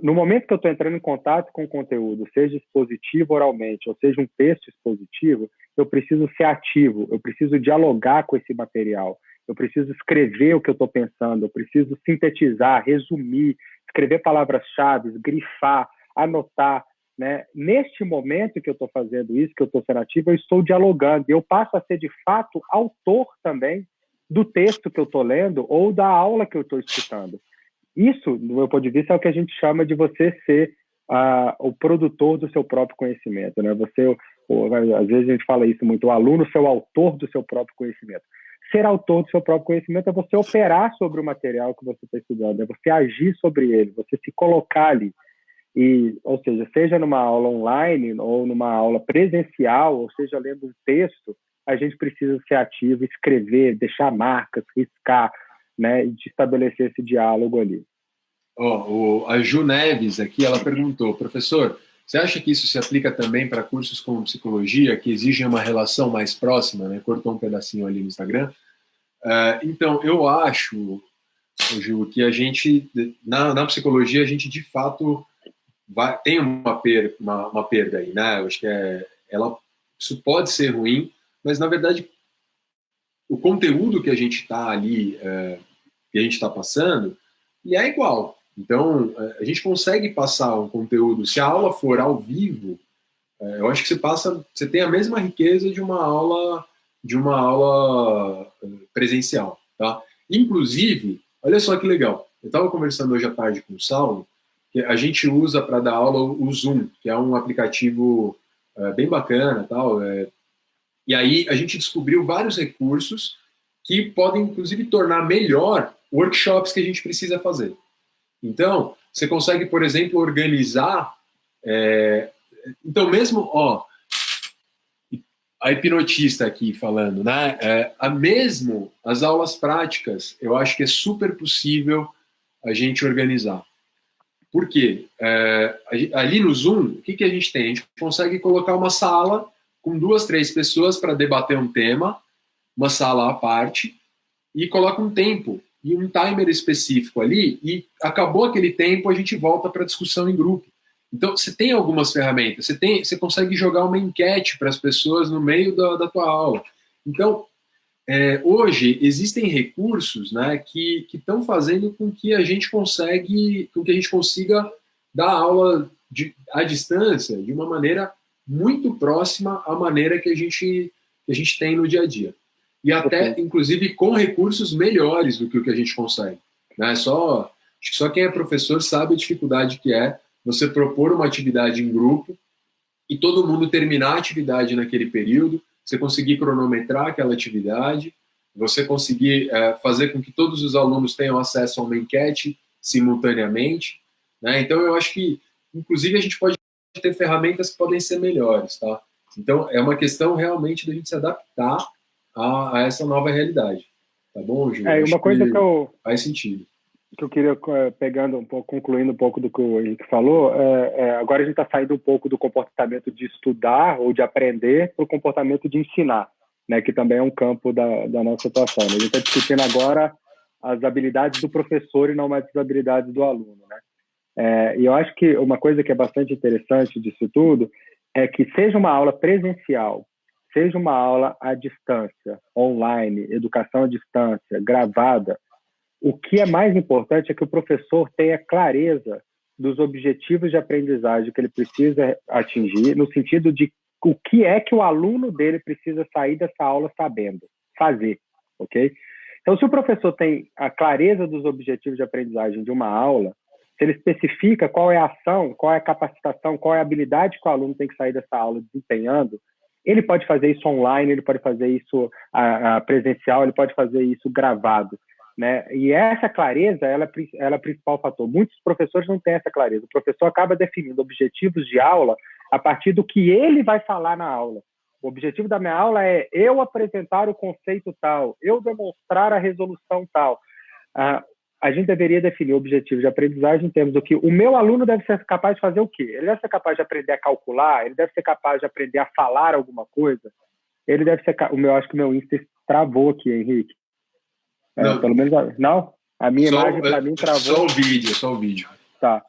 no momento que eu estou entrando em contato com o conteúdo, seja expositivo oralmente, ou seja um texto expositivo, eu preciso ser ativo, eu preciso dialogar com esse material, eu preciso escrever o que eu estou pensando, eu preciso sintetizar, resumir, escrever palavras-chave, grifar, anotar. Né? Neste momento que eu estou fazendo isso, que eu estou sendo ativo, eu estou dialogando, eu passo a ser, de fato, autor também do texto que eu estou lendo ou da aula que eu estou escutando. Isso, do meu ponto de vista, é o que a gente chama de você ser o produtor do seu próprio conhecimento. Né? Às vezes a gente fala isso muito, o aluno ser o autor do seu próprio conhecimento. Ser autor do seu próprio conhecimento é você operar sobre o material que você está estudando, é você agir sobre ele, você se colocar ali. Ou seja numa aula online ou numa aula presencial, ou seja, lendo um texto, a gente precisa ser ativo, escrever, deixar marcas, riscar, né, de estabelecer esse diálogo ali. A Ju Neves aqui, ela perguntou, professor, você acha que isso se aplica também para cursos como psicologia, que exigem uma relação mais próxima, né? Cortou um pedacinho ali no Instagram. Então, eu acho, Ju, que a gente, na psicologia, a gente de fato tem uma perda aí, né? Eu acho que isso pode ser ruim, mas na verdade o conteúdo que a gente está ali, que a gente está passando, e é igual. Então, a gente consegue passar um conteúdo, se a aula for ao vivo, eu acho que você tem a mesma riqueza de uma aula presencial, tá? Inclusive, olha só que legal, eu estava conversando hoje à tarde com o Saulo, que a gente usa para dar aula o Zoom, que é um aplicativo bem bacana, tal, e aí a gente descobriu vários recursos que podem, inclusive, tornar melhor workshops que a gente precisa fazer. Então, você consegue, por exemplo, organizar... Então, mesmo... a hipnotista aqui falando, né? Mesmo as aulas práticas, eu acho que é super possível a gente organizar. Por quê? Ali no Zoom, o que a gente tem? A gente consegue colocar uma sala com 2, 3 pessoas para debater um tema, uma sala à parte, e coloca um tempo e um timer específico ali, e acabou aquele tempo, a gente volta para a discussão em grupo. Então, você tem algumas ferramentas, você consegue jogar uma enquete para as pessoas no meio da tua aula. Então, hoje, existem recursos, né, que estão fazendo com que a gente consiga dar aula à distância de uma maneira muito próxima à maneira que a gente tem no dia a dia. E até, inclusive, com recursos melhores do que o que a gente consegue. Né? Acho que só quem é professor sabe a dificuldade que é você propor uma atividade em grupo e todo mundo terminar a atividade naquele período, você conseguir cronometrar aquela atividade, você conseguir fazer com que todos os alunos tenham acesso a uma enquete simultaneamente. Né? Então, eu acho que, inclusive, a gente pode ter ferramentas que podem ser melhores. Tá? Então, é uma questão realmente da gente se adaptar a essa nova realidade. Tá bom, Ju? Uma coisa que eu... Faz sentido. que eu queria, pegando um pouco, concluindo um pouco do que o Henrique falou, agora a gente está saindo um pouco do comportamento de estudar ou de aprender para o comportamento de ensinar, né, que também é um campo da nossa atuação. A gente está discutindo agora as habilidades do professor e não mais as habilidades do aluno, né? E eu acho que uma coisa que é bastante interessante disso tudo é que seja uma aula presencial, seja uma aula à distância, online, educação à distância, gravada, o que é mais importante é que o professor tenha clareza dos objetivos de aprendizagem que ele precisa atingir, no sentido de o que é que o aluno dele precisa sair dessa aula sabendo, fazer, ok? Então, se o professor tem a clareza dos objetivos de aprendizagem de uma aula, se ele especifica qual é a ação, qual é a capacitação, qual é a habilidade que o aluno tem que sair dessa aula desempenhando, ele pode fazer isso online, ele pode fazer isso presencial, ele pode fazer isso gravado, né? E essa clareza, ela é o principal fator. Muitos professores não têm essa clareza. O professor acaba definindo objetivos de aula a partir do que ele vai falar na aula. O objetivo da minha aula é eu apresentar o conceito tal, eu demonstrar a resolução tal. A gente deveria definir o objetivo de aprendizagem em termos do que o meu aluno deve ser capaz de fazer o quê? Ele deve ser capaz de aprender a calcular, ele deve ser capaz de aprender a falar alguma coisa, ele deve ser... Acho que o meu Insta travou aqui, Henrique. Não, pelo menos... Não? A minha imagem, para mim, travou. Só o vídeo. Tá.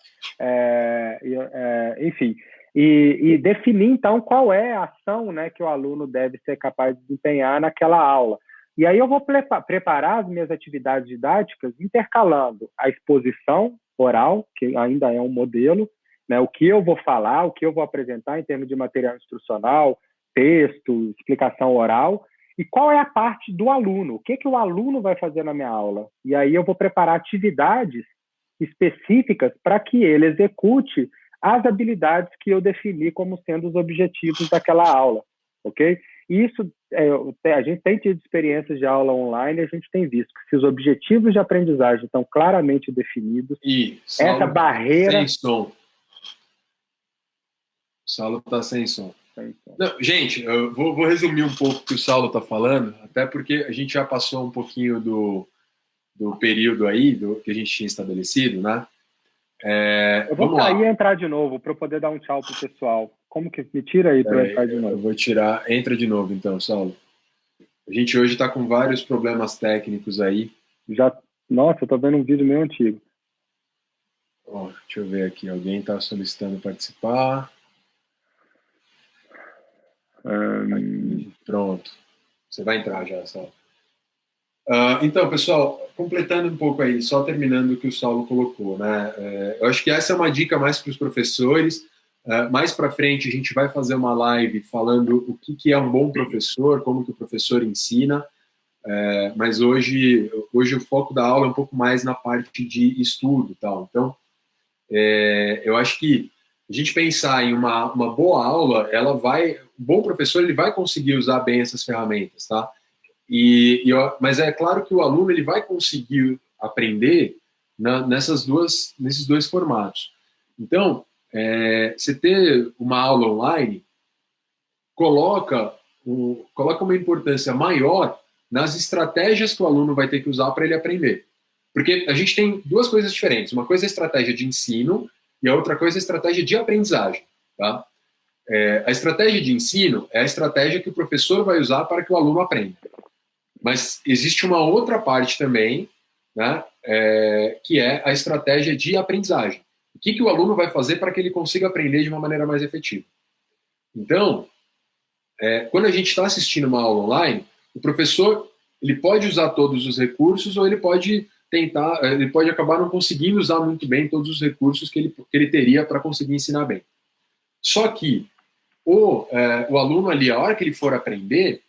Enfim... E definir, então, qual é a ação, né, que o aluno deve ser capaz de desempenhar naquela aula. E aí eu vou preparar as minhas atividades didáticas intercalando a exposição oral, que ainda é um modelo, né, o que eu vou falar, o que eu vou apresentar em termos de material instrucional, texto, explicação oral, e qual é a parte do aluno, o que o aluno vai fazer na minha aula. E aí eu vou preparar atividades específicas para que ele execute as habilidades que eu defini como sendo os objetivos daquela aula, ok? E isso, a gente tem tido experiências de aula online e a gente tem visto que se os objetivos de aprendizagem estão claramente definidos, essa barreira... Sem som. O Saulo está sem som. Não, gente, eu vou resumir um pouco o que o Saulo está falando, até porque a gente já passou um pouquinho do período aí que a gente tinha estabelecido, né? Eu vou sair e entrar de novo para eu poder dar um tchau pro pessoal. Como que me tira aí para eu entrar de novo? Eu vou tirar. Entra de novo então, Saulo. A gente hoje está com vários problemas técnicos aí. Nossa, eu tô vendo um vídeo meio antigo. Deixa eu ver aqui. Alguém está solicitando participar. Aqui, pronto. Você vai entrar já, Saulo. Então, pessoal, completando um pouco aí, só terminando o que o Saulo colocou, né? Eu acho que essa é uma dica mais para os professores. Mais para frente a gente vai fazer uma live falando o que é um bom professor, como que o professor ensina, mas hoje o foco da aula é um pouco mais na parte de estudo e tal. Então, eu acho que a gente pensar em uma boa aula, o bom professor ele vai conseguir usar bem essas ferramentas, tá? Mas é claro que o aluno ele vai conseguir aprender nesses dois formatos. Então, você ter uma aula online coloca uma importância maior nas estratégias que o aluno vai ter que usar para ele aprender. Porque a gente tem duas coisas diferentes. Uma coisa é a estratégia de ensino e a outra coisa é a estratégia de aprendizagem. Tá? A estratégia de ensino é a estratégia que o professor vai usar para que o aluno aprenda. Mas existe uma outra parte também, né, que é a estratégia de aprendizagem. O que o aluno vai fazer para que ele consiga aprender de uma maneira mais efetiva? Então, quando a gente está assistindo uma aula online, o professor ele pode usar todos os recursos ou ele pode acabar não conseguindo usar muito bem todos os recursos que ele teria para conseguir ensinar bem. Só que o aluno ali, a hora que ele for aprender,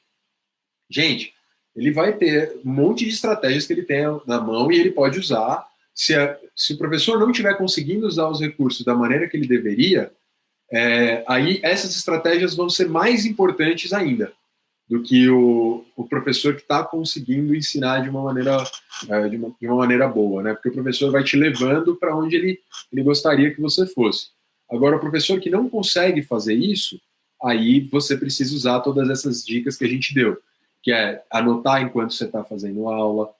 gente, ele vai ter um monte de estratégias que ele tem na mão e ele pode usar. Se o professor não estiver conseguindo usar os recursos da maneira que ele deveria, aí essas estratégias vão ser mais importantes ainda do que o professor que está conseguindo ensinar de uma maneira boa, né? Porque o professor vai te levando para onde ele gostaria que você fosse. Agora, o professor que não consegue fazer isso, aí você precisa usar todas essas dicas que a gente deu, que é anotar enquanto você está fazendo aula,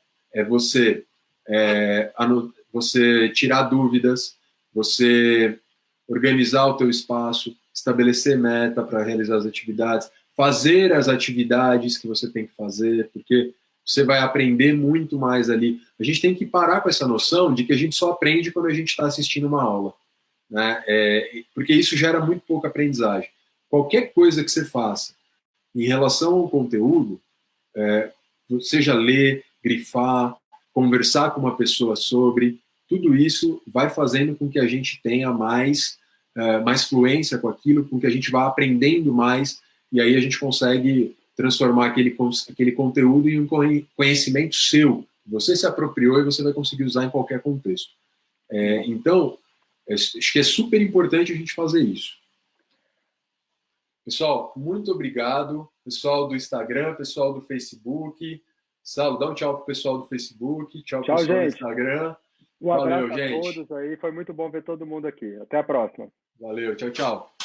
você você tirar dúvidas, você organizar o teu espaço, estabelecer meta para realizar as atividades, fazer as atividades que você tem que fazer, porque você vai aprender muito mais ali. A gente tem que parar com essa noção de que a gente só aprende quando a gente está assistindo uma aula, né? Porque isso gera muito pouca aprendizagem. Qualquer coisa que você faça em relação ao conteúdo, seja ler, grifar, conversar com uma pessoa sobre, tudo isso vai fazendo com que a gente tenha mais fluência com aquilo, com que a gente vá aprendendo mais, e aí a gente consegue transformar aquele conteúdo em um conhecimento seu. Você se apropriou e você vai conseguir usar em qualquer contexto. Então, acho que é super importante a gente fazer isso. Pessoal, muito obrigado. Pessoal do Instagram, pessoal do Facebook. Saulo, dá um tchau pro pessoal do Facebook. Tchau, pessoal gente. Do Instagram. Um abraço a todos aí. Foi muito bom ver todo mundo aqui. Até a próxima. Valeu. Tchau, tchau.